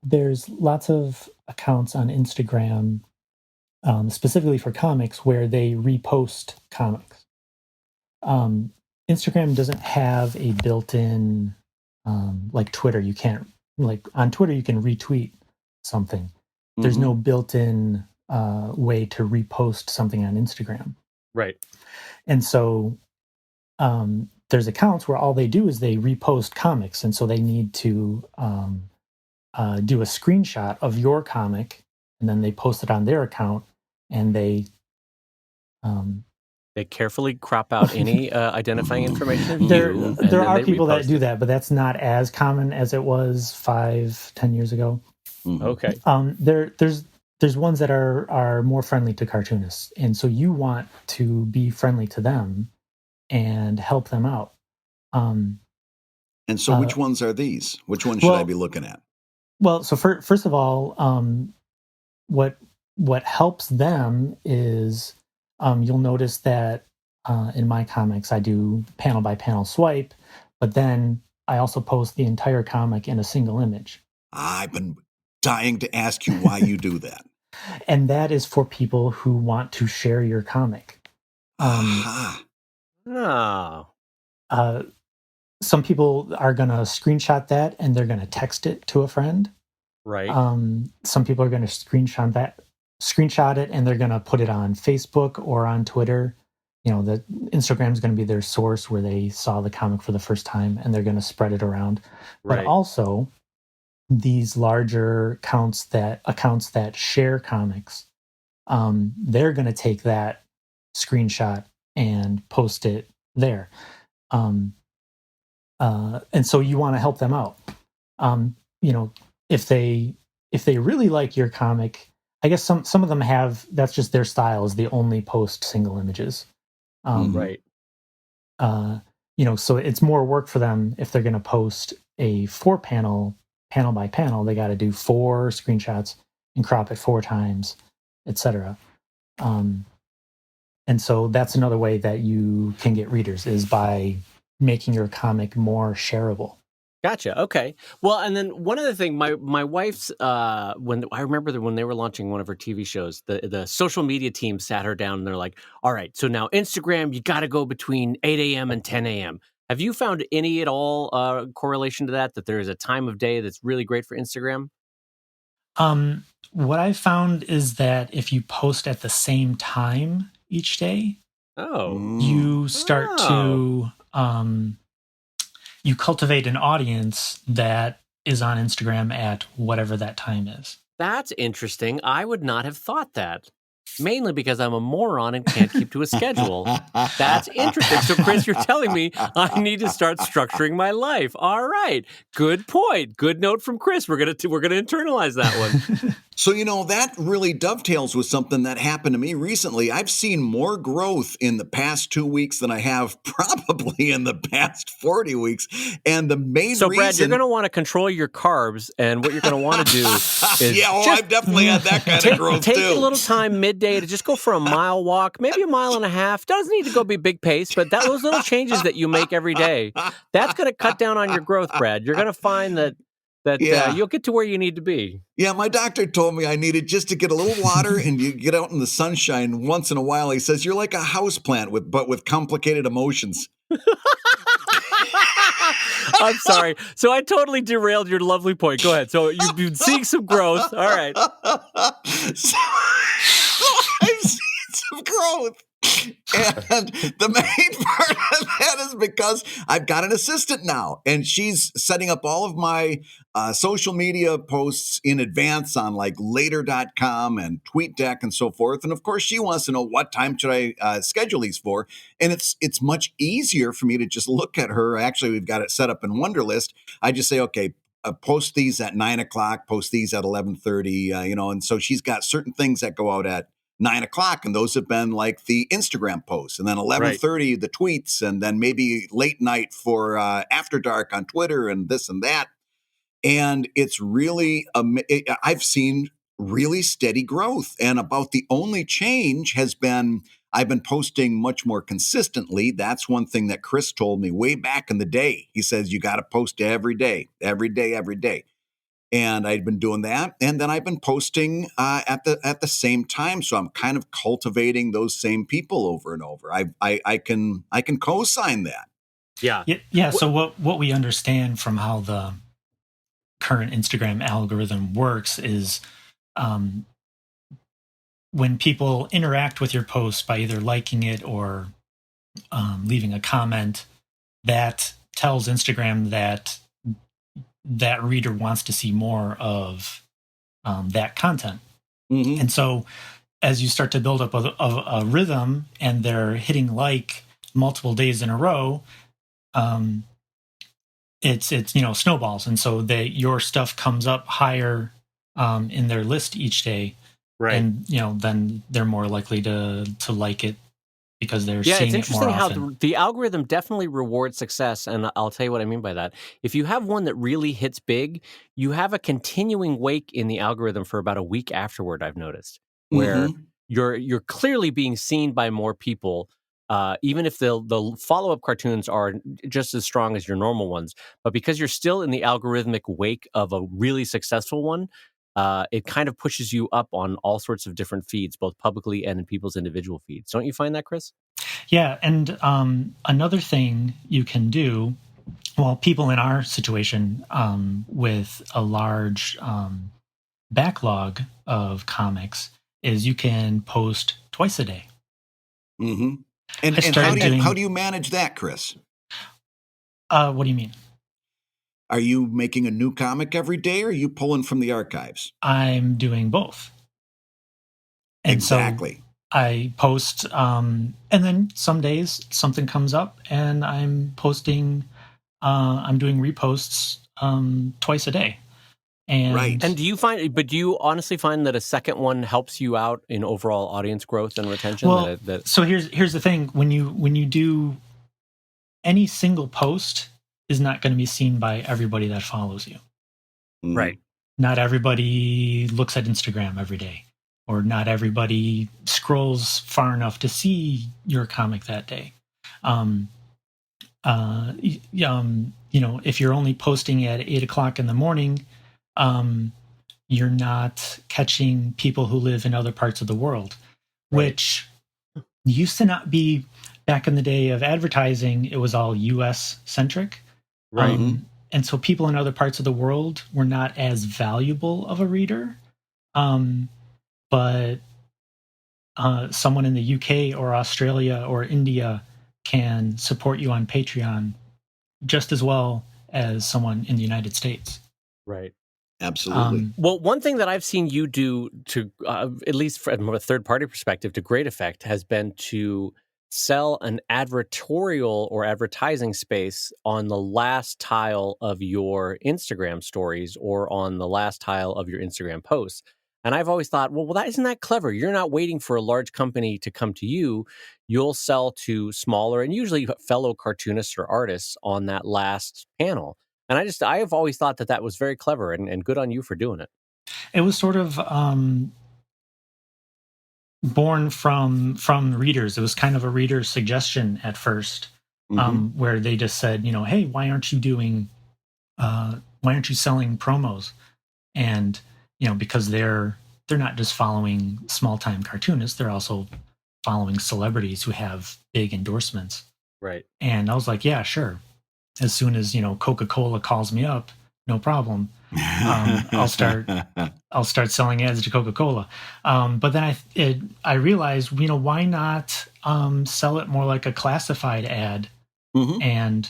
there's lots of accounts on Instagram, specifically for comics, where they repost comics. Instagram doesn't have a built-in, like Twitter. You can't, like on Twitter, you can retweet something. There's no built-in way to repost something on Instagram. Right. And so there's accounts where all they do is they repost comics. And so they need to do a screenshot of your comic, and then they post it on their account, and they carefully crop out any identifying information of there you. There are people that do that, but that's not as common as it was 5-10 years ago. Okay. There's ones that are more friendly to cartoonists, and so you want to be friendly to them and help them out. And so which ones are these? Which ones should I be looking at? Well, so first of all, what helps them is you'll notice that in my comics I do panel by panel swipe, but then I also post the entire comic in a single image. I've been dying to ask you why you do that. And that is for people who want to share your comic. Some people are going to screenshot that and they're going to text it to a friend. Right. Some people are going to screenshot it, and they're going to put it on Facebook or on Twitter. The Instagram is going to be their source where they saw the comic for the first time, and they're going to spread it around. Right. But also, these larger accounts that share comics, they're going to take that screenshot and post it there. And so you want to help them out. If they really like your comic, I guess some of them have, that's just their style, is they only post single images. Right. So it's more work for them if they're going to post a 4-panel, panel by panel. They got to do 4 screenshots and crop it 4 times, etc. And so that's another way that you can get readers, is by making your comic more shareable. Gotcha. Okay. Well, and then one other thing, my wife's when I remember that when they were launching one of her TV shows, the social media team sat her down and they're like, "All right, so now Instagram, you got to go between 8 a.m. and 10 a.m." Have you found any at all correlation to that there is a time of day that's really great for Instagram? What I found is that if you post at the same time each day, you start to you cultivate an audience that is on Instagram at whatever that time is. That's interesting. I would not have thought that. Mainly because I'm a moron and can't keep to a schedule. That's interesting. So, Chris, you're telling me I need to start structuring my life. All right. Good point. Good note from Chris. We're gonna internalize that one. So, that really dovetails with something that happened to me recently. I've seen more growth in the past 2 weeks than I have probably in the past 40 weeks. And the main reason... So, Brad, you're going to want to control your carbs. And what you're going to want to do is... I've definitely had that kind of growth, take too. Take a little time midday to just go for a mile walk, maybe a mile and a half. Doesn't need to go be big pace, but those little changes that you make every day, that's going to cut down on your growth, Brad. You're going to find that you'll get to where you need to be. Yeah, my doctor told me I needed just to get a little water and you get out in the sunshine once in a while. He says, you're like a houseplant with complicated emotions. I'm sorry. So I totally derailed your lovely point. Go ahead. So you've been seeing some growth. All right. So I've seen some growth. And the main part of that is because I've got an assistant now, and she's setting up all of my social media posts in advance on like later.com and TweetDeck and so forth. And of course, she wants to know what time should I schedule these for. And it's much easier for me to just look at her. Actually, we've got it set up in Wunderlist. I just say, okay, post these at 9:00, post these at 11:30, and so she's got certain things that go out at 9:00, and those have been like the Instagram posts, and then 11:30 the tweets, and then maybe late night for after dark on Twitter and this and that. And it's really, I've seen really steady growth. And about the only change has been I've been posting much more consistently. That's one thing that Chris told me way back in the day. He says, you got to post every day, every day, every day. And I'd been doing that. And then I've been posting at the same time. So I'm kind of cultivating those same people over and over. I can co-sign that. Yeah. So what we understand from how the current Instagram algorithm works is when people interact with your post by either liking it or leaving a comment, that tells Instagram that that reader wants to see more of that content. Mm-hmm. And so as you start to build up a rhythm and they're hitting like multiple days in a row, it's snowballs. And so your stuff comes up higher in their list each day. Right. And, then they're more likely to like it because they're seeing it more often. Yeah, it's interesting how the algorithm definitely rewards success, and I'll tell you what I mean by that. If you have one that really hits big, you have a continuing wake in the algorithm for about a week afterward, I've noticed, where you're clearly being seen by more people, even if the follow-up cartoons are just as strong as your normal ones. But because you're still in the algorithmic wake of a really successful one, it kind of pushes you up on all sorts of different feeds, both publicly and in people's individual feeds. Don't you find that, Chris? Yeah, and another thing you can do, well, people in our situation with a large backlog of comics, is you can post twice a day. Mm-hmm. And how do you manage that, Chris? What do you mean? Are you making a new comic every day, or are you pulling from the archives? I'm doing both. And exactly. So I post, and then some days something comes up, and I'm posting. I'm doing reposts twice a day. And right. And do you honestly find that a second one helps you out in overall audience growth and retention? Well, so here's the thing: when you do any single post, is not going to be seen by everybody that follows you. Right. Not everybody looks at Instagram every day, or not everybody scrolls far enough to see your comic that day. If you're only posting at 8:00 in the morning, you're not catching people who live in other parts of the world, right. Which used to not be. Back in the day of advertising, it was all U.S. centric. Right. And so people in other parts of the world were not as valuable of a reader. But someone in the UK or Australia or India can support you on Patreon just as well as someone in the United States. Right. Absolutely. Well, one thing that I've seen you do to, at least from a third-party perspective, to great effect, has been to sell an advertorial or advertising space on the last tile of your Instagram stories or on the last tile of your Instagram posts. And I've always thought, well, that isn't that clever. You're not waiting for a large company to come to you. You'll sell to smaller and usually fellow cartoonists or artists on that last panel. And I have always thought that was very clever and good on you for doing it. It was sort of born from readers. It was kind of a reader's suggestion at first, where they just said, hey, why aren't you selling promos? And because they're not just following small time cartoonists, they're also following celebrities who have big endorsements. Right. And I was like, yeah, sure. As soon as Coca-Cola calls me up, no problem. I'll start selling ads to Coca-Cola. But then I realized, why not sell it more like a classified ad and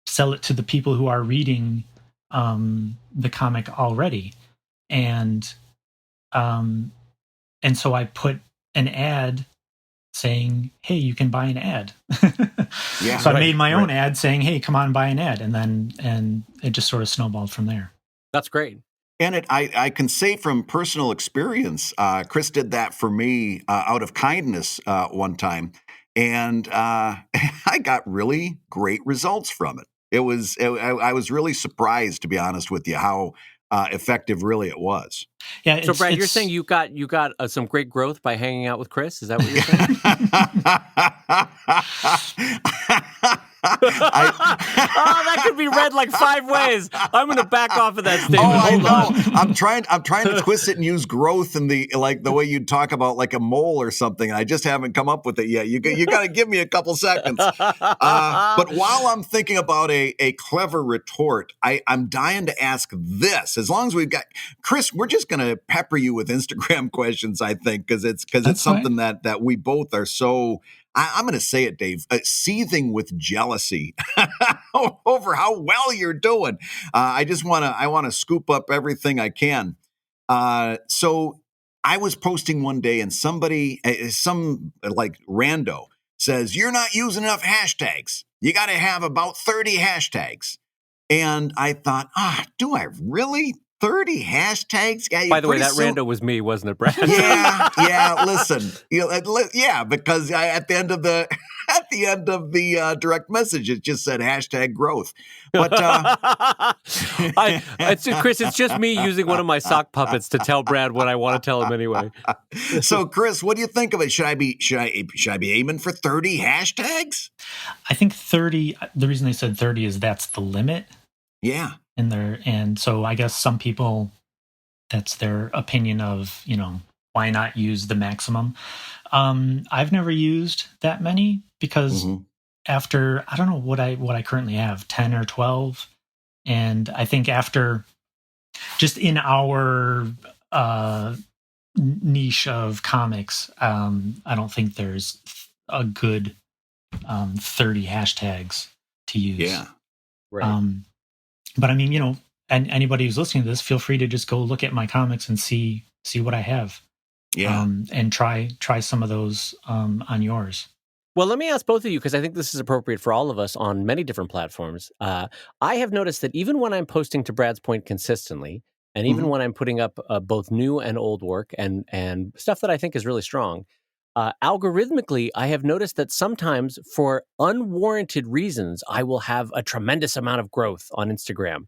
sell it to the people who are reading the comic already. And so I put an ad saying, hey, you can buy an ad. Yeah. So I made my own ad saying, hey, come on, buy an ad. And it just sort of snowballed from there. That's great. And I can say from personal experience, Chris did that for me out of kindness one time. And I got really great results from it. I was really surprised, to be honest with you, how effective really it was. Yeah. So Brad, you're saying you got some great growth by hanging out with Chris? Is that what you're saying? That could be read like 5 ways. I'm going to back off of that statement. Oh, I know. I'm trying to twist it and use growth in the way you'd talk about like a mole or something. I just haven't come up with it yet. You got to give me a couple seconds. But while I'm thinking about a clever retort, I'm dying to ask this. As long as we've got Chris, we're just going to pepper you with Instagram questions. I think because it's something that we both are so. I'm going to say it, Dave, seething with jealousy over how well you're doing. I want to scoop up everything I can. So I was posting one day and somebody, some like rando says, you're not using enough hashtags. You got to have about 30 hashtags. And I thought, do I really? 30 hashtags? Yeah, by the way, that rando was me, wasn't it, Brad? Yeah. Listen, because at the end of the direct message, it just said hashtag growth. But Chris, it's just me using one of my sock puppets to tell Brad what I want to tell him anyway. So, Chris, what do you think of it? Should I be aiming for 30 hashtags? I think 30. The reason they said 30 is that's the limit. Yeah. And so I guess some people, that's their opinion of, why not use the maximum? I've never used that many because after, I don't know what I currently have, 10 or 12. And I think after just in our niche of comics, I don't think there's a good 30 hashtags to use. Yeah. Right. But I mean, and anybody who's listening to this, feel free to just go look at my comics and see what I have. Yeah. And try some of those on yours. Well, let me ask both of you, because I think this is appropriate for all of us on many different platforms. I have noticed that even when I'm posting, to Brad's point, consistently, and even when I'm putting up both new and old work and stuff that I think is really strong, algorithmically, I have noticed that sometimes for unwarranted reasons, I will have a tremendous amount of growth on Instagram.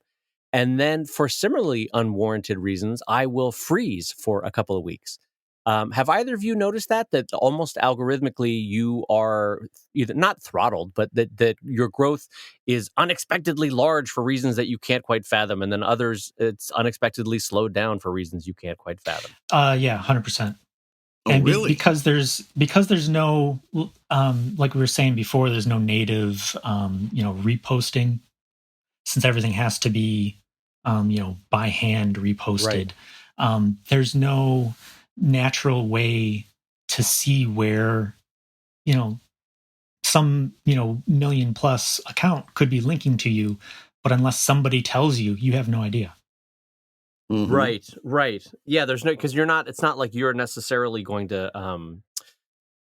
And then for similarly unwarranted reasons, I will freeze for a couple of weeks. Have either of you noticed that almost algorithmically you are either not throttled, but that your growth is unexpectedly large for reasons that you can't quite fathom, and then others it's unexpectedly slowed down for reasons you can't quite fathom? Yeah, 100%. And really? Because there's no, like we were saying before, there's no native, reposting, since everything has to be, by hand reposted. Right. There's no natural way to see where, some, million plus account could be linking to you, but unless somebody tells you, you have no idea. Mm-hmm. Right. Yeah, there's no, because it's not like you're necessarily going to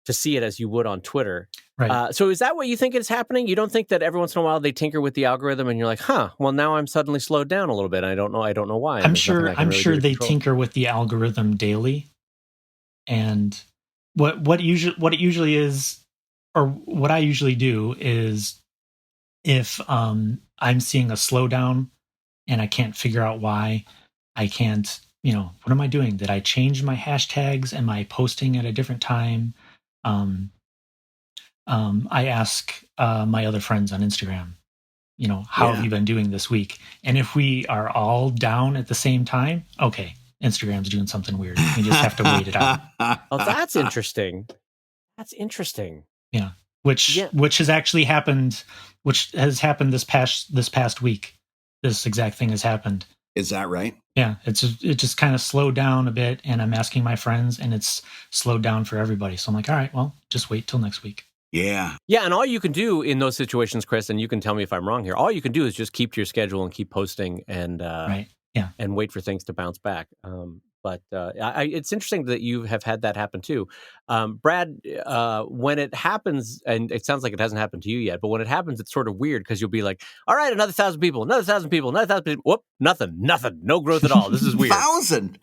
see it as you would on Twitter. Right. So is that what you think is happening? You don't think that every once in a while they tinker with the algorithm and you're like, well, now I'm suddenly slowed down a little bit. I don't know why. I'm sure they tinker with the algorithm daily. And what it usually is, or what I usually do is, if I'm seeing a slowdown and I can't figure out why, I can't, what am I doing? Did I change my hashtags? Am I posting at a different time? I ask my other friends on Instagram, how have you been doing this week? And if we are all down at the same time, okay, Instagram's doing something weird. We just have to wait it out. Oh, that's interesting. Yeah. Which has actually happened, which has happened this past week. this exact thing has happened. Is that right? Yeah, it just kind of slowed down a bit, and I'm asking my friends, and it's slowed down for everybody. So I'm like, all right, well, just wait till next week. Yeah. Yeah, and all you can do in those situations, Chris, and you can tell me if I'm wrong here, all you can do is just keep to your schedule and keep posting and Right. Yeah. and wait for things to bounce back. But it's interesting that you have had that happen too. Brad, when it happens, and it sounds like it hasn't happened to you yet, but when it happens, it's sort of weird because you'll be like, all right, another 1,000 people, another 1,000 people, another 1,000 people. Whoop, nothing, no growth at all. This is weird. Thousand.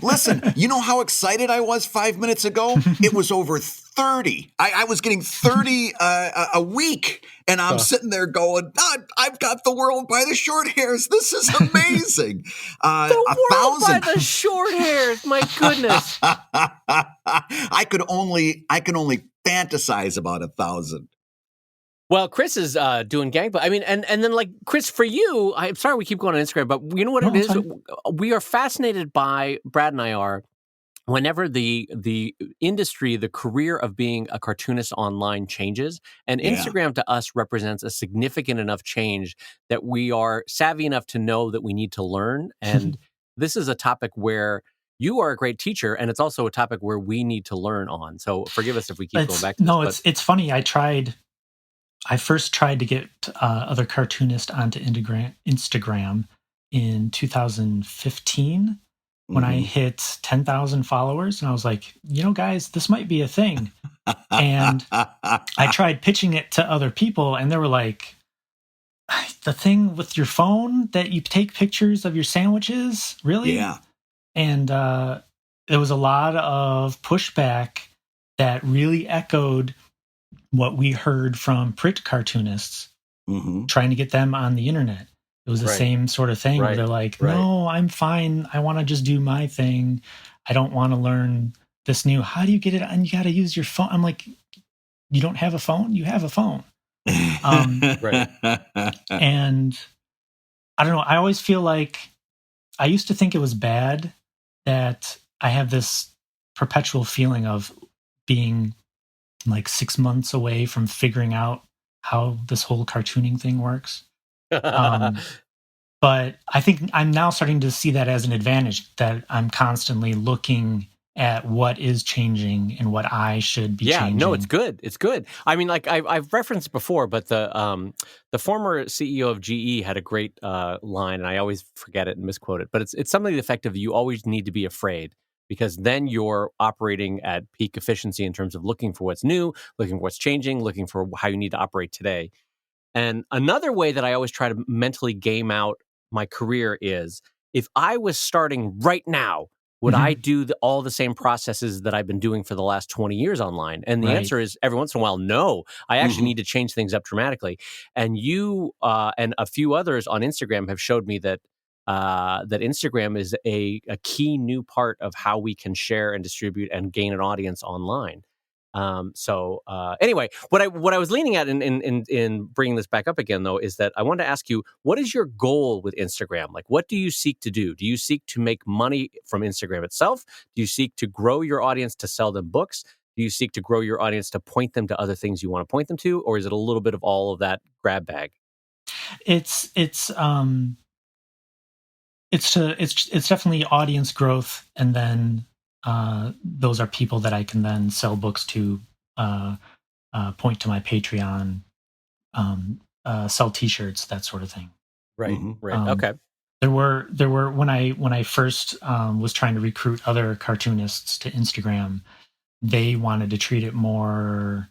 Listen, you know how excited I was 5 minutes ago? It was over 30. I was getting 30 a week, and I'm sitting there going, I've got the world by the short hairs. This is amazing. The world by the short hairs. My goodness. I can only fantasize about 1,000. Well, Chris is doing gangbusters. I mean, and then like Chris, for you, I'm sorry we keep going on Instagram, but you know what it is? Fine. We are fascinated by, Brad and I are, whenever the industry, the career of being a cartoonist online changes, and Instagram to us represents a significant enough change that we are savvy enough to know that we need to learn. And this is a topic where you are a great teacher, and it's also a topic where we need to learn on. So forgive us if we keep going back to this. It's funny. I first tried to get other cartoonists onto Instagram in 2015 when I hit 10,000 followers. And I was like, guys, this might be a thing. And I tried pitching it to other people, and they were like, the thing with your phone that you take pictures of your sandwiches? Really? Yeah. And there was a lot of pushback that really echoed what we heard from print cartoonists trying to get them on the internet. It was the same sort of thing where they're like, no, I'm fine. I want to just do my thing. I don't want to learn this new. How do you get it on? You got to use your phone. I'm like, you don't have a phone? You have a phone. And I don't know. I always feel like I used to think it was bad that I have this perpetual feeling of being like 6 months away from figuring out how this whole cartooning thing works. But I think I'm now starting to see that as an advantage, that I'm constantly looking at what is changing and what I should be changing. No, it's good. It's good. I mean, like I've referenced before, but the former CEO of GE had a great line, and I always forget it and misquote it, but it's something to the effect of, you always need to be afraid, because then you're operating at peak efficiency in terms of looking for what's new, looking for what's changing, looking for how you need to operate today. And another way that I always try to mentally game out my career is, if I was starting right now, would I do all the same processes that I've been doing for the last 20 years online? And the answer is, every once in a while, no. I actually need to change things up dramatically. And you and a few others on Instagram have showed me that that Instagram is a key new part of how we can share and distribute and gain an audience online. Anyway, what I was leaning at in bringing this back up again, though, is that I wanted to ask you, what is your goal with Instagram? Like, what do you seek to do? Do you seek to make money from Instagram itself? Do you seek to grow your audience to sell them books? Do you seek to grow your audience to point them to other things you want to point them to? Or is it a little bit of all of that grab bag? It's definitely audience growth, and then those are people that I can then sell books to, point to my Patreon, sell T-shirts, that sort of thing. Right. Okay. There were when I first was trying to recruit other cartoonists to Instagram, they wanted to treat it more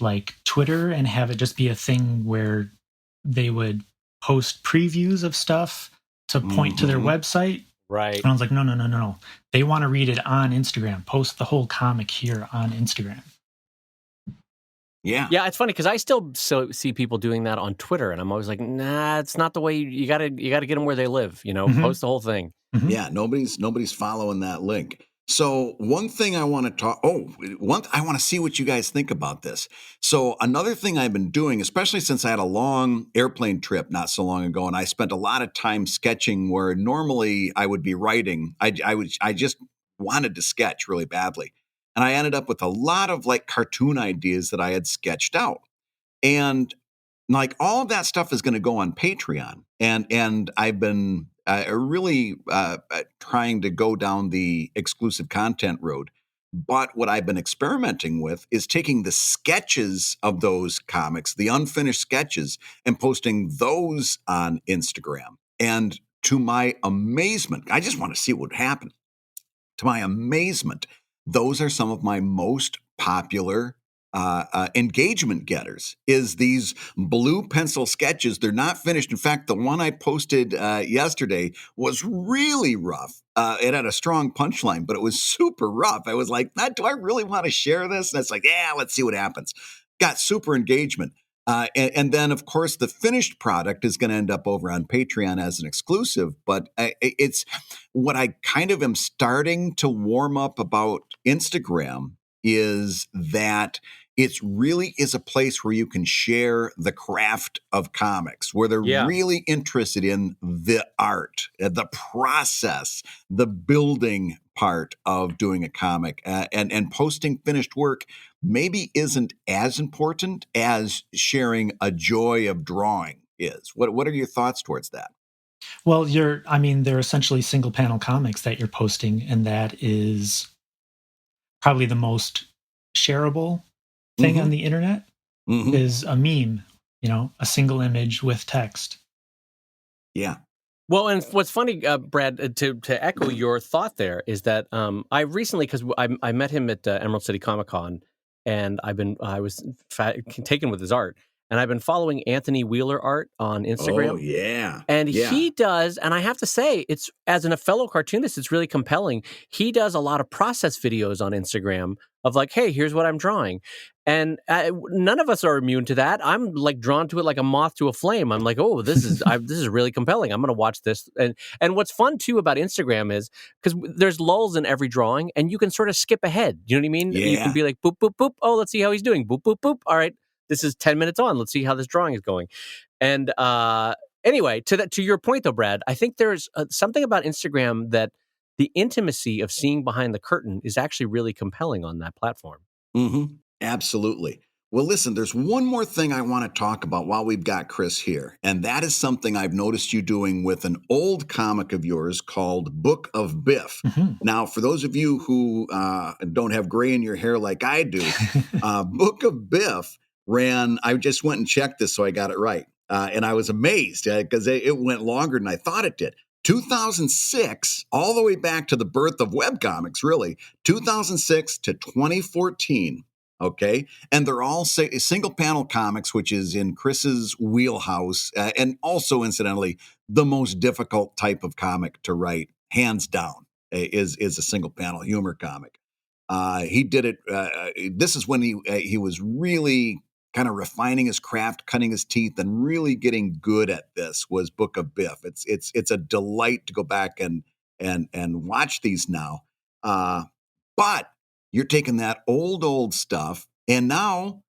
like Twitter and have it just be a thing where they would post previews of stuff to point to their website. Right. And I was like, no. They want to read it on Instagram. Post the whole comic here on Instagram. Yeah. Yeah, it's funny because I still see people doing that on Twitter, and I'm always like, nah, it's not the way. You gotta get them where they live. Post the whole thing. Yeah, nobody's following that link. So one thing I want to talk. I want to see what you guys think about this. So another thing I've been doing, especially since I had a long airplane trip not so long ago, and I spent a lot of time sketching where normally I would be writing. I just wanted to sketch really badly, and I ended up with a lot of like cartoon ideas that I had sketched out. And like all of that stuff is going to go on Patreon, and I've been really trying to go down the exclusive content road. But what I've been experimenting with is taking the sketches of those comics, the unfinished sketches, and posting those on Instagram. And to my amazement, I just want to see what would happen. To my amazement, those are some of my most popular engagement getters. Is these blue pencil sketches? They're not finished. In fact, the one I posted yesterday was really rough. It had a strong punchline, but it was super rough. I was like, do I really want to share this? And it's like, yeah, let's see what happens. Got super engagement. And then, of course, the finished product is going to end up over on Patreon as an exclusive. But it's what I kind of am starting to warm up about Instagram is that it really is a place where you can share the craft of comics, where they're really interested in the art, the process, the building part of doing a comic, and posting finished work maybe isn't as important as sharing a joy of drawing is. What are your thoughts towards that? Well, they're essentially single panel comics that you're posting, and that is probably the most shareable thing on the internet is a meme, a single image with text. Yeah. Well, and what's funny, Brad, to echo your thought there is that I recently, because I met him at Emerald City Comic Con, and I was taken with his art, and I've been following Anthony Wheeler art on Instagram. Oh, yeah. And he does, and I have to say, it's as a fellow cartoonist, it's really compelling. He does a lot of process videos on Instagram of like, hey, here's what I'm drawing. And none of us are immune to that. I'm like drawn to it like a moth to a flame. I'm like, oh, this is really compelling. I'm going to watch this. And what's fun too about Instagram is because there's lulls in every drawing, and you can sort of skip ahead. You know what I mean? Yeah. You can be like, boop, boop, boop. Oh, let's see how he's doing. Boop, boop, boop. All right, this is 10 minutes on. Let's see how this drawing is going. And anyway, to your point though, Brad, I think there's something about Instagram that the intimacy of seeing behind the curtain is actually really compelling on that platform. Mm-hmm. Absolutely. Well, listen, there's one more thing I want to talk about while we've got Chris here, and that is something I've noticed you doing with an old comic of yours called Book of Biff. Now, for those of you who don't have gray in your hair like I do, Book of Biff ran, I just went and checked this so I got it right, and I was amazed because it went longer than I thought it did. 2006, all the way back to the birth of webcomics, really, 2006 to 2014. Okay. And they're all single panel comics, which is in Chris's wheelhouse. And also, incidentally, the most difficult type of comic to write, hands down, is a single panel humor comic. He did it. This is when he was really kind of refining his craft, cutting his teeth, and really getting good at this was Book of Biff. It's a delight to go back and watch these now. But you're taking that old stuff and now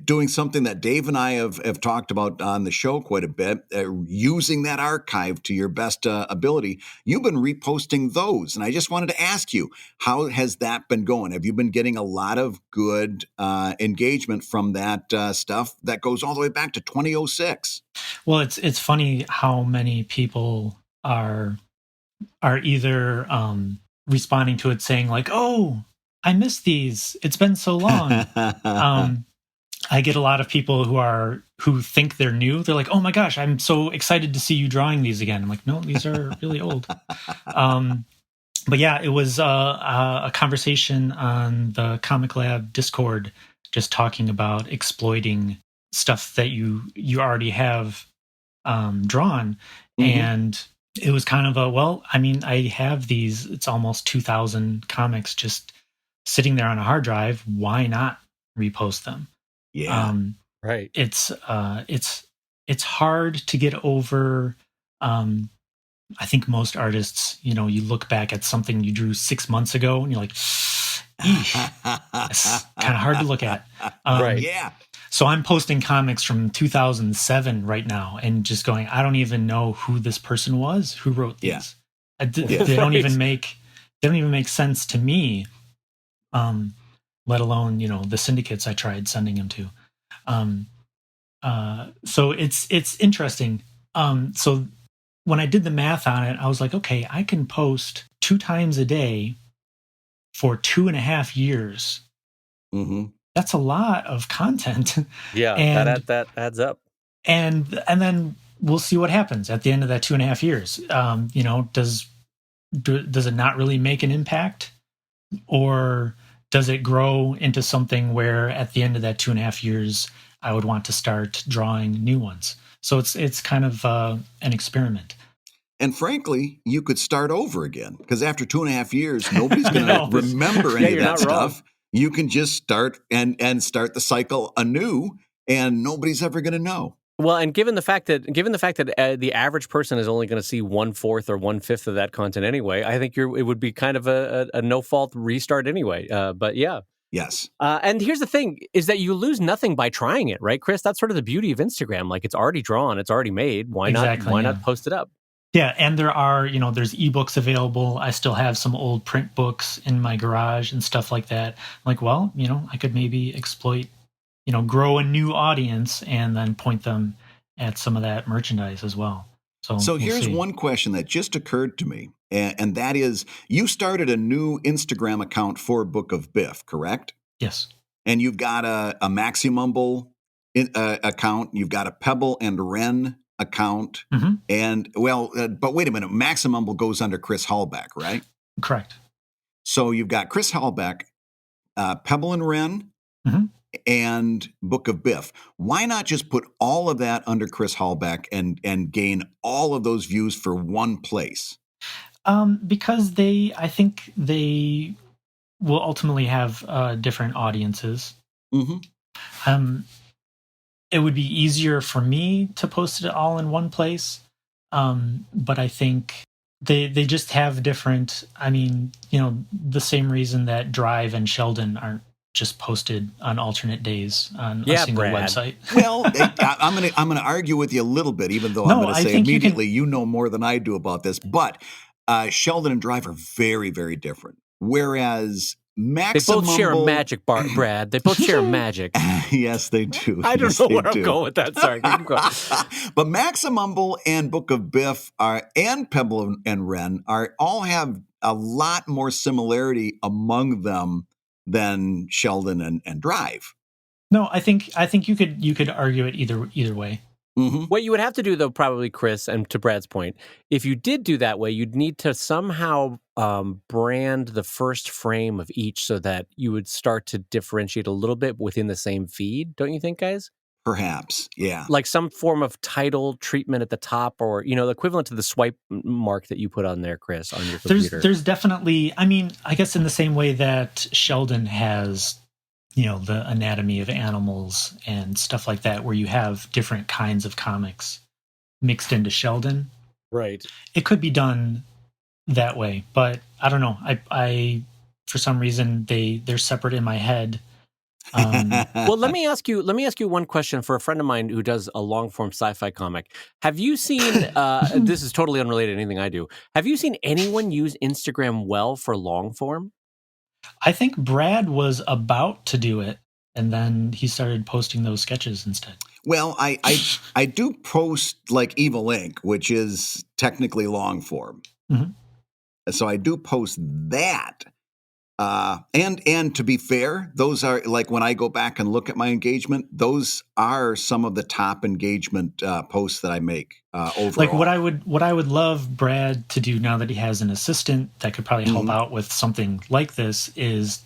doing something that Dave and I have talked about on the show quite a bit, using that archive to your best ability. You've been reposting those. And I just wanted to ask you, how has that been going? Have you been getting a lot of good engagement from that stuff that goes all the way back to 2006? Well, it's funny how many people are either responding to it saying like, oh, I missed these. It's been so long. I get a lot of people who think they're new. They're like, oh my gosh, I'm so excited to see you drawing these again. I'm like, no, these are really old. But yeah, it was a conversation on the Comic Lab Discord, just talking about exploiting stuff that you already have drawn. And it was kind of I have these, it's almost 2,000 comics just sitting there on a hard drive. Why not repost them? Yeah. Right. It's hard to get over. I think most artists, you look back at something you drew 6 months ago and you're like, eesh, it's kind of hard to look at. Right. Yeah. So I'm posting comics from 2007 right now and just going, I don't even know who this person was who wrote these. Yeah. They don't even make sense to me. Let alone, the syndicates I tried sending them to. So it's interesting. So when I did the math on it, I was like, okay, I can post 2 times a day for 2.5 years. Mm-hmm. That's a lot of content. Yeah, and that adds up. and then we'll see what happens at the end of that 2.5 years. Does it not really make an impact, or does it grow into something where at the end of that 2.5 years I would want to start drawing new ones? So it's kind of an experiment. And frankly, you could start over again, because after 2.5 years, nobody's going to No. remember Yeah, any of you're that not stuff. wrong. You can just start and start the cycle anew, and nobody's ever going to know. Well, and given the fact that the average person is only going to see 1/4 or 1/5 of that content anyway, I think it would be kind of a no fault restart anyway. But yeah. Yes. And here's the thing: is that you lose nothing by trying it, right, Chris? That's sort of the beauty of Instagram. Like, it's already drawn, it's already made. Why Exactly, Why yeah. not post it up? Yeah, and there's ebooks available. I still have some old print books in my garage and stuff like that. I'm like, well, I could maybe exploit, grow a new audience and then point them at some of that merchandise as well. So we'll here's see. one question that just occurred to me, and that is, you started a new Instagram account for Book of Biff, correct? Yes. And you've got a Maximumble account, you've got a Pebble and Wren account, Mm-hmm. and but wait a minute, Maximumble goes under Chris Hallbeck, right? Correct. So you've got Chris Hallbeck, Pebble and Wren, Mm-hmm. and Book of Biff. Why not just put all of that under Chris Hallbeck and gain all of those views for one place? Because I think they will ultimately have different audiences. Mm-hmm. It would be easier for me to post it all in one place, but I think they just have different. I mean, the same reason that Drive and Sheldon aren't just posted on alternate days on a single Brad. website. Well, I'm gonna argue with you a little bit, even though I'm No, going to I say think immediately you know more than I do about this. But Sheldon and Drive are very, very different. Whereas They both share a Maximumble, magic, Brad. They both share magic. yes, they do. I don't Yes, know they where I'm do. going with that. Sorry, keep going. But Maximumble and Book of Biff and Pebble and Wren all have a lot more similarity among them than Sheldon and Drive. No, I think you could argue it either way. Mm-hmm. What you would have to do, though, probably, Chris, and to Brad's point, if you did do that way, you'd need to somehow brand the first frame of each so that you would start to differentiate a little bit within the same feed, don't you think, guys? Perhaps, yeah. Like some form of title treatment at the top, or the equivalent to the swipe mark that you put on there, Chris, on your computer. There's definitely, I mean, I guess in the same way that Sheldon has the anatomy of animals and stuff like that, where you have different kinds of comics mixed into Sheldon. Right. It could be done that way, but I don't know. I for some reason they're separate in my head. Well, let me ask you one question for a friend of mine who does a long form sci-fi comic. Have you seen this is totally unrelated to anything I do. Have you seen anyone use Instagram well for long form? I think Brad was about to do it, and then he started posting those sketches instead. Well, I do post like Evil Inc., which is technically long form. Mm-hmm. So I do post that. And to be fair, those are, like, when I go back and look at my engagement, those are some of the top engagement posts that I make overall. Like what I would love Brad to do now that he has an assistant that could probably help out with something like this is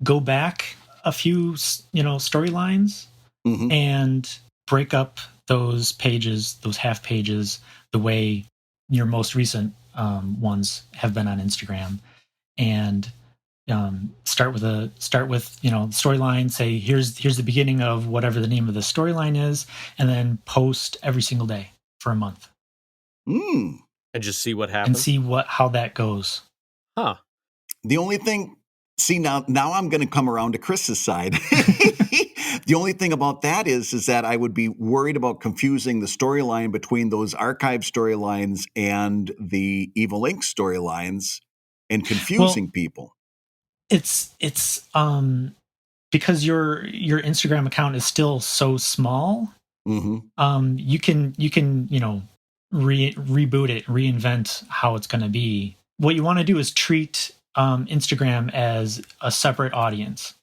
go back a few, storylines and break up those pages, those half pages, the way your most recent ones have been on Instagram, and start with storyline. Say here's the beginning of whatever the name of the storyline is, and then post every single day for a month, and just see what happens, and see how that goes. Huh? The only thing, now I'm going to come around to Chris's side. The only thing about that is that I would be worried about confusing the storyline between those archive storylines and the Evil Inc. storylines and confusing people. It's because your Instagram account is still so small, you can reboot it, reinvent how it's going to be. What you want to do is treat Instagram as a separate audience.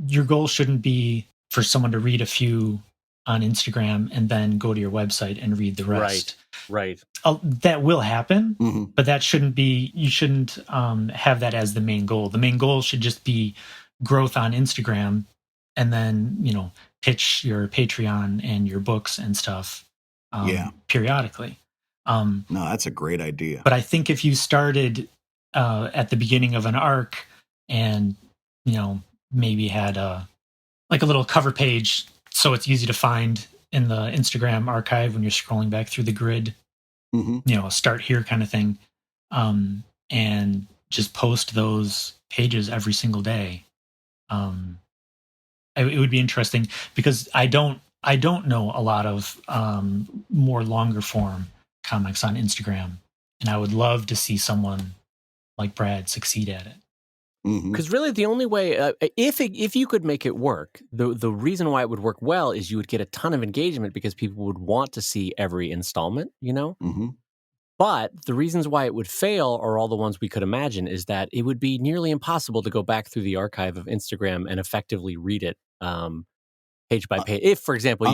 Your goal shouldn't be for someone to read a few on Instagram and then go to your website and read the rest. Right. That will happen, but that shouldn't be. You shouldn't have that as the main goal. The main goal should just be growth on Instagram, and then pitch your Patreon and your books and stuff periodically. No, that's a great idea. But I think if you started at the beginning of an arc and maybe had a little cover page so it's easy to find in the Instagram archive when you're scrolling back through the grid, start here kind of thing, and just post those pages every single day. It would be interesting because I don't know a lot of more longer form comics on Instagram, and I would love to see someone like Brad succeed at it. Because really, the only way, if you could make it work, the reason why it would work well is you would get a ton of engagement because people would want to see every installment, But the reasons why it would fail are all the ones we could imagine. Is that it would be nearly impossible to go back through the archive of Instagram and effectively read it page by page. If, for example, if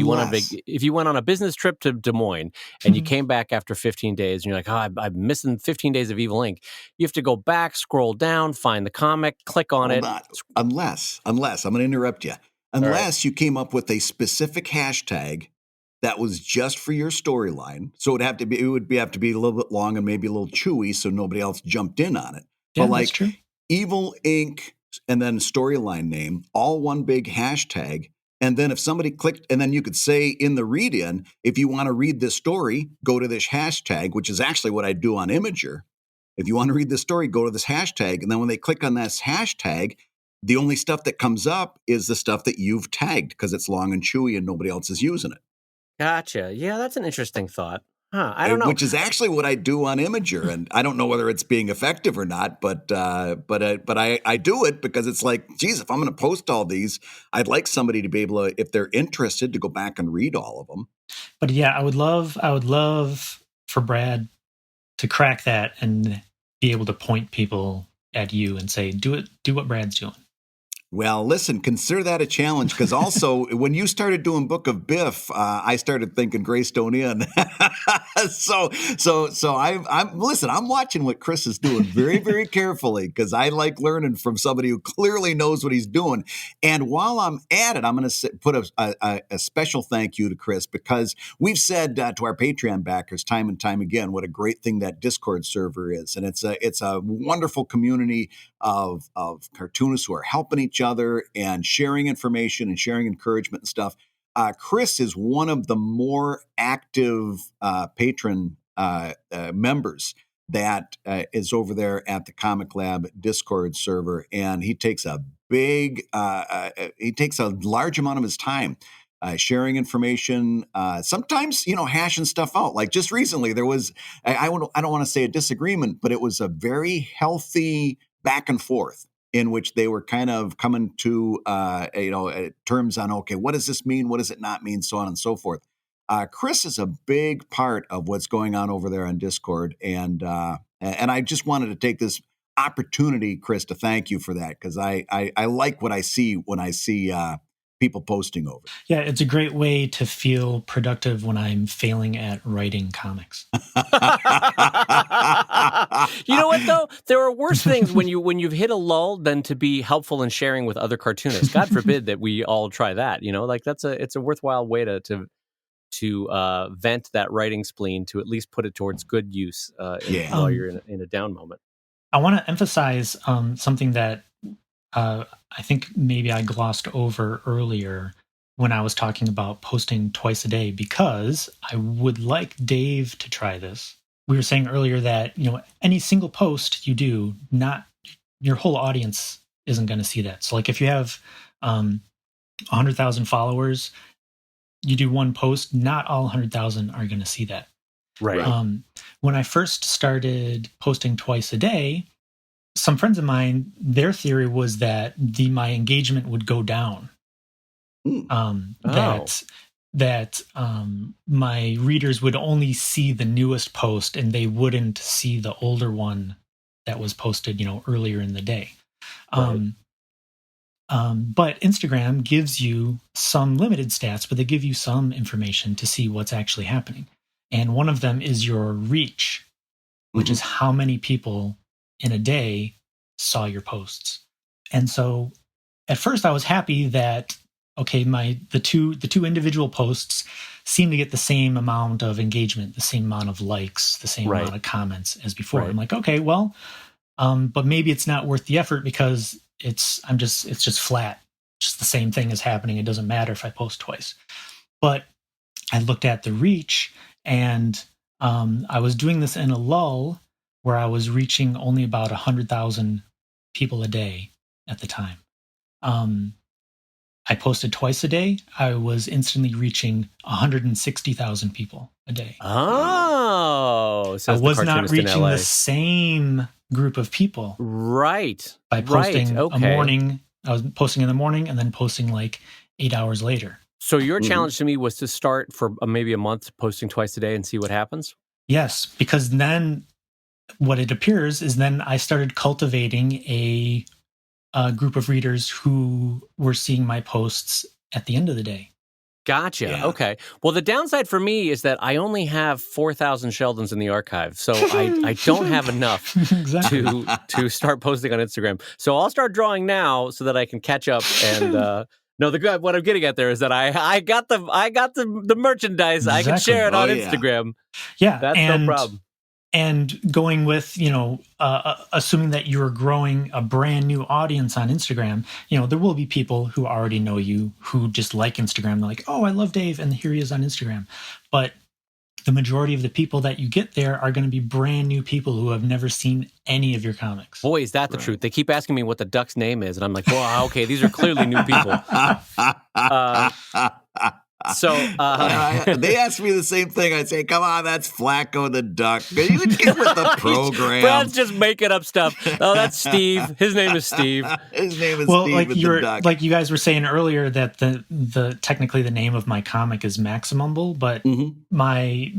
you went on a business trip to Des Moines and you came back after 15 days and you're like, I'm missing 15 days of Evil Inc. You have to go back, scroll down, find the comic, click on it. Unless, I'm going to interrupt you. Unless you came up with a specific hashtag that was just for your storyline. So it would have to be a little bit long and maybe a little chewy so nobody else jumped in on it. Yeah, but that's true. Evil Inc. and then storyline name, all one big hashtag. And then if somebody clicked, and then you could say in the read-in, if you want to read this story, go to this hashtag, which is actually what I do on Imager. If you want to read this story, go to this hashtag. And then when they click on this hashtag, the only stuff that comes up is the stuff that you've tagged because it's long and chewy and nobody else is using it. Gotcha. Yeah, that's an interesting thought. I don't know. Which is actually what I do on Imager, and I don't know whether it's being effective or not, but I do it because it's like, geez, if I'm going to post all these, I'd like somebody to be able to, if they're interested, to go back and read all of them. But yeah, I would love for Brad to crack that and be able to point people at you and say, do what Brad's doing. Well, listen, consider that a challenge because also when you started doing Book of Biff, I started thinking Greystone Inn. so I'm watching what Chris is doing very, very carefully because I like learning from somebody who clearly knows what he's doing. And while I'm at it, I'm going to put a special thank you to Chris because we've said to our Patreon backers time and time again what a great thing that Discord server is, and it's a wonderful community of cartoonists who are helping each other and sharing information and sharing encouragement and stuff. Chris is one of the more active patron members that is over there at the Comic Lab Discord server, and he takes a large amount of his time sharing information, sometimes, hashing stuff out. Like just recently, there was, I don't want to say a disagreement, but it was a very healthy back and forth in which they were kind of coming to, terms on, okay, what does this mean? What does it not mean? So on and so forth. Chris is a big part of what's going on over there on Discord. And I just wanted to take this opportunity, Chris, to thank you for that. Cause I like what I see when I see, people posting over. Yeah, it's a great way to feel productive when I'm failing at writing comics. You know what though? There are worse things when you've hit a lull than to be helpful in sharing with other cartoonists. God forbid that we all try that. It's a worthwhile way to vent that writing spleen, to at least put it towards good use while you're in a down moment. I want to emphasize something that I think maybe I glossed over earlier when I was talking about posting twice a day, because I would like Dave to try this. We were saying earlier that, any single post you do, not your whole audience isn't going to see that. So like if you have 100,000 followers, you do one post, not all 100,000 are going to see that. Right. When I first started posting twice a day, some friends of mine, their theory was that my engagement would go down. That my readers would only see the newest post and they wouldn't see the older one that was posted, earlier in the day. Right. But Instagram gives you some limited stats, but they give you some information to see what's actually happening. And one of them is your reach, which is how many people in a day saw your posts. And so at first I was happy that, okay, the two individual posts seem to get the same amount of engagement, the same amount of likes, the same amount of comments as before. Right. I'm like, okay, well, but maybe it's not worth the effort because it's just flat. Just the same thing is happening. It doesn't matter if I post twice. But I looked at the reach, and I was doing this in a lull where I was reaching only about 100,000 people a day at the time. I posted twice a day. I was instantly reaching 160,000 people a day. Oh, so I was not reaching the same group of people. Right. By posting a morning, I was posting in the morning and then posting like 8 hours later. So your challenge to me was to start for maybe a month posting twice a day and see what happens? Yes, because then what it appears is then I started cultivating a group of readers who were seeing my posts at the end of the day. Gotcha. Yeah. Okay. Well, the downside for me is that I only have 4,000 Sheldons in the archive, so I don't have enough to start posting on Instagram. So I'll start drawing now so that I can catch up. And what I'm getting at there is that I got the merchandise. Exactly. I can share it on Instagram. Yeah, that's no problem. And going with, assuming that you're growing a brand new audience on Instagram, there will be people who already know you who just like Instagram. They're like, oh, I love Dave, and here he is on Instagram. But the majority of the people that you get there are going to be brand new people who have never seen any of your comics. Boy, is that the truth. They keep asking me what the duck's name is, and I'm like, well, okay, these are clearly new people. So they asked me the same thing. I say, "Come on, that's Flacco the Duck. You would get with the program." Brad's just making up stuff. Oh, that's Steve. His name is Steve. His name is Steve with the Duck. Like you guys were saying earlier that the technically the name of my comic is Maximumble, but my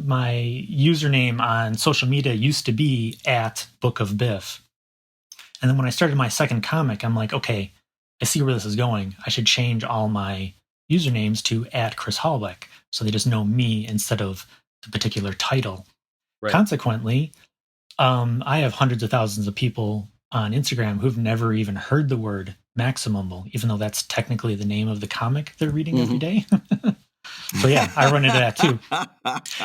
username on social media used to be @BookofBiff. And then when I started my second comic, I'm like, okay, I see where this is going. I should change all my usernames to @Chris Hallbeck, so they just know me instead of the particular title. Right. Consequently, I have hundreds of thousands of people on Instagram who've never even heard the word Maximumble, even though that's technically the name of the comic they're reading every day. So yeah, I run into that too.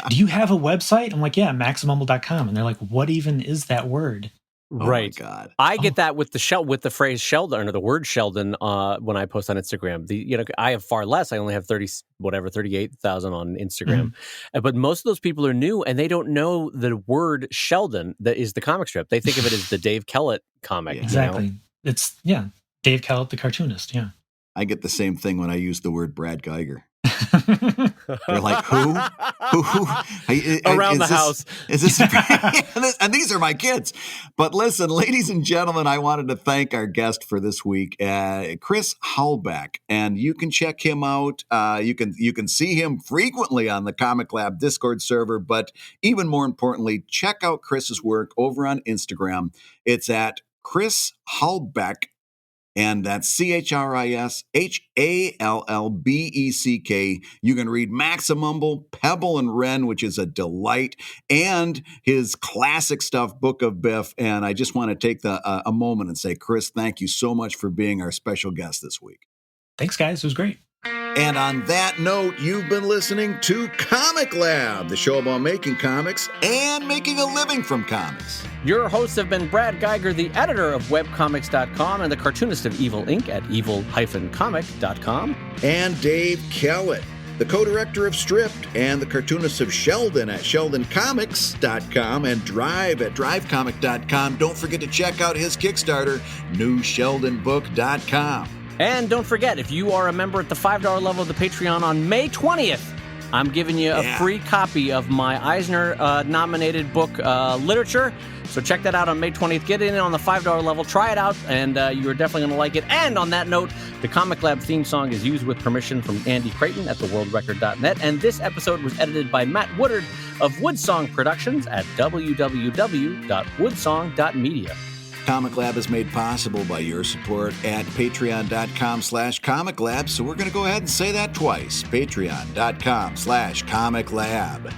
Do you have a website? I'm like, yeah, Maximumble.com. And they're like, what even is that word? Right. Oh my God. I get that with the phrase Sheldon or the word Sheldon when I post on Instagram. I have far less. I only have 38,000 on Instagram. But most of those people are new and they don't know the word Sheldon that is the comic strip. They think of it as the Dave Kellett comic. Yeah. Exactly. It's Dave Kellett, the cartoonist. Yeah. I get the same thing when I use the word Brad Geiger. They're like, who? Around the house. Is this? And these are my kids. But listen, ladies and gentlemen, I wanted to thank our guest for this week, Chris Hallbeck, and you can check him out. You can see him frequently on the Comic Lab Discord server, but even more importantly, check out Chris's work over on Instagram. It's at Chris Hallbeck. And that's ChrisHallbeck. You can read Maximumble, Pebble and Wren, which is a delight, and his classic stuff, Book of Biff. And I just want to take a moment and say, Chris, thank you so much for being our special guest this week. Thanks, guys. It was great. And on that note, you've been listening to Comic Lab, the show about making comics and making a living from comics. Your hosts have been Brad Geiger, the editor of webcomics.com and the cartoonist of Evil Inc. at evil-comic.com. And Dave Kellett, the co-director of Stripped and the cartoonist of Sheldon at sheldoncomics.com and Drive at drivecomic.com. Don't forget to check out his Kickstarter, newsheldonbook.com. And don't forget, if you are a member at the $5 level of the Patreon on May 20th, I'm giving you a free copy of my Eisner-nominated book, Literature. So check that out on May 20th. Get in on the $5 level. Try it out, and you're definitely going to like it. And on that note, the Comic Lab theme song is used with permission from Andy Creighton at theworldrecord.net. And this episode was edited by Matt Woodard of Woodsong Productions at www.woodsong.media. Comic Lab is made possible by your support at patreon.com/Comic Lab. So we're going to go ahead and say that twice. Patreon.com/Comic Lab.